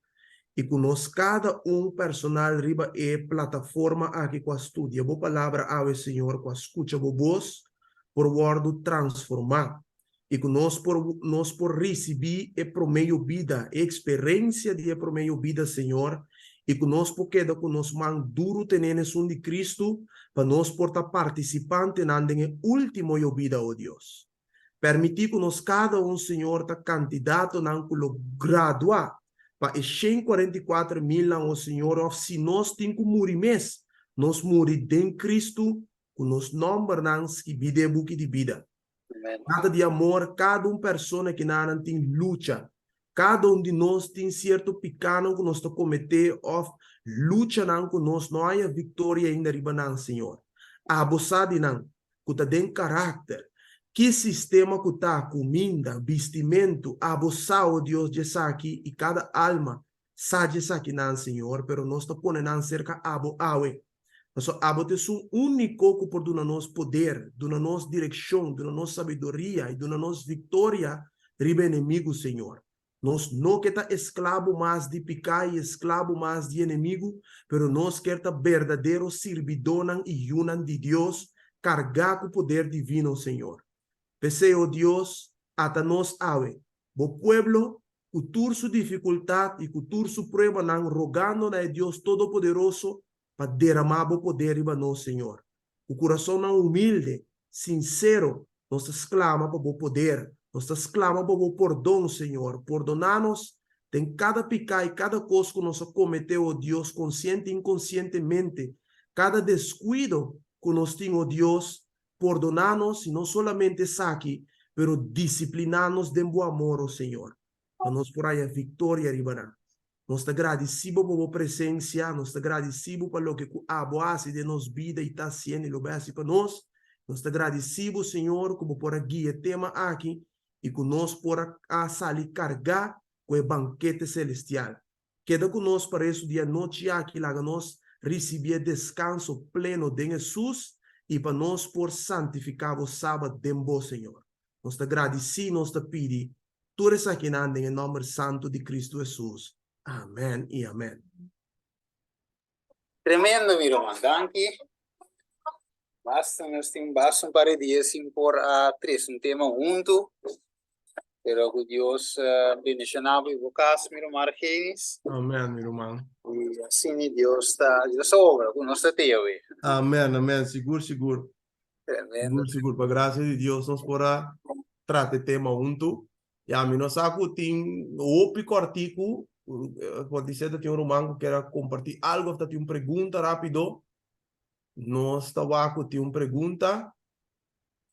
e conosco cada personal riba e plataforma aqui com a estudo, a boa palavra ao Senhor, com a escuta boa voz, por word transformar, e conosco nós por receber e por meio vida, experiência de por meio vida, Senhor, e conosco queda conosco man duro tenenes de Cristo, para nós por estar participante na último eu vida, oh Deus. Permitir que nós cada Senhor, tá candidato na graduar para 144 mil, oh Senhor, se nós temos que morrer mesmo, nós morrer em Cristo, com nos nome que vida é buque de vida. Amém. Cada de amor, cada pessoa que não tem luta, Cada um de nós tem certo pecado que nós está cometer of luta não com nós, não há vitória ainda ribanan, Senhor. Abusado não, que tá den caráter. Que sistema que tá comida, vestimento, abusado Deus de aqui e cada alma sabe aqui não, Senhor, pero nós está ponendo cerca abo awe. Nós abo é um único que por nos poder, nos direção, nos sabedoria e nos vitória riba inimigo, Senhor. Nós não quer estar escravo mais de pecado e escravo mais de inimigo, pero nós quer estar verdadeiro servidor e unan de Deus, cargar com o poder divino, Senhor. Deseo Deus, ata nos ave, bo pueblo, cultur su dificuldade e cultur su prueba, nan rogando na Deus Todo-Poderoso para derramar o poder riba no Senhor. O coração não humilde, sincero, nós exclama para o poder, nós exclama para o perdão, Senhor. Perdonar-nos tem cada pecado e cada coisa que nós cometeu, oh Deus, consciente e inconscientemente, cada descuido que nós temos, oh Deus, perdonar-nos e não somente saque, pero disciplinar-nos de bom amor, oh Senhor. Para nós por aí a vitória riba. Nós te agradecemos por a presença, nós te agradecemos por o que a boase de nos vida e está sendo e lo bem para nós. Nós te agradecemos, Senhor, como por a guia tema aqui e que nós por a sair carregar com o banquete celestial. Queda conosco para esse dia noite aqui, lá nós receber descanso pleno de Jesus e para nós por santificar o sábado de bom, Senhor. Nós te agradecemos, nós te pedimos, tudo isso aqui em nome santo de Cristo Jesus. Amém e amém. Tremendo, meu irmão. Danke. Nós temos um par de dias sem por a três um tema junto. Pero que Deus bendicionava e vocas, meu irmão Argenis. Amém, meu irmão. E assim Deus obra, com nós está hoje. Amém, amém. Seguro. Tremendo. Seguro. Para graça de Deus, nós podemos tratar o tema junto. E a mim, nós tem o artigo. Pode ser que tem um romano que quer compartilhar algo, tem uma pergunta rápido. Nós estamos com uma pergunta.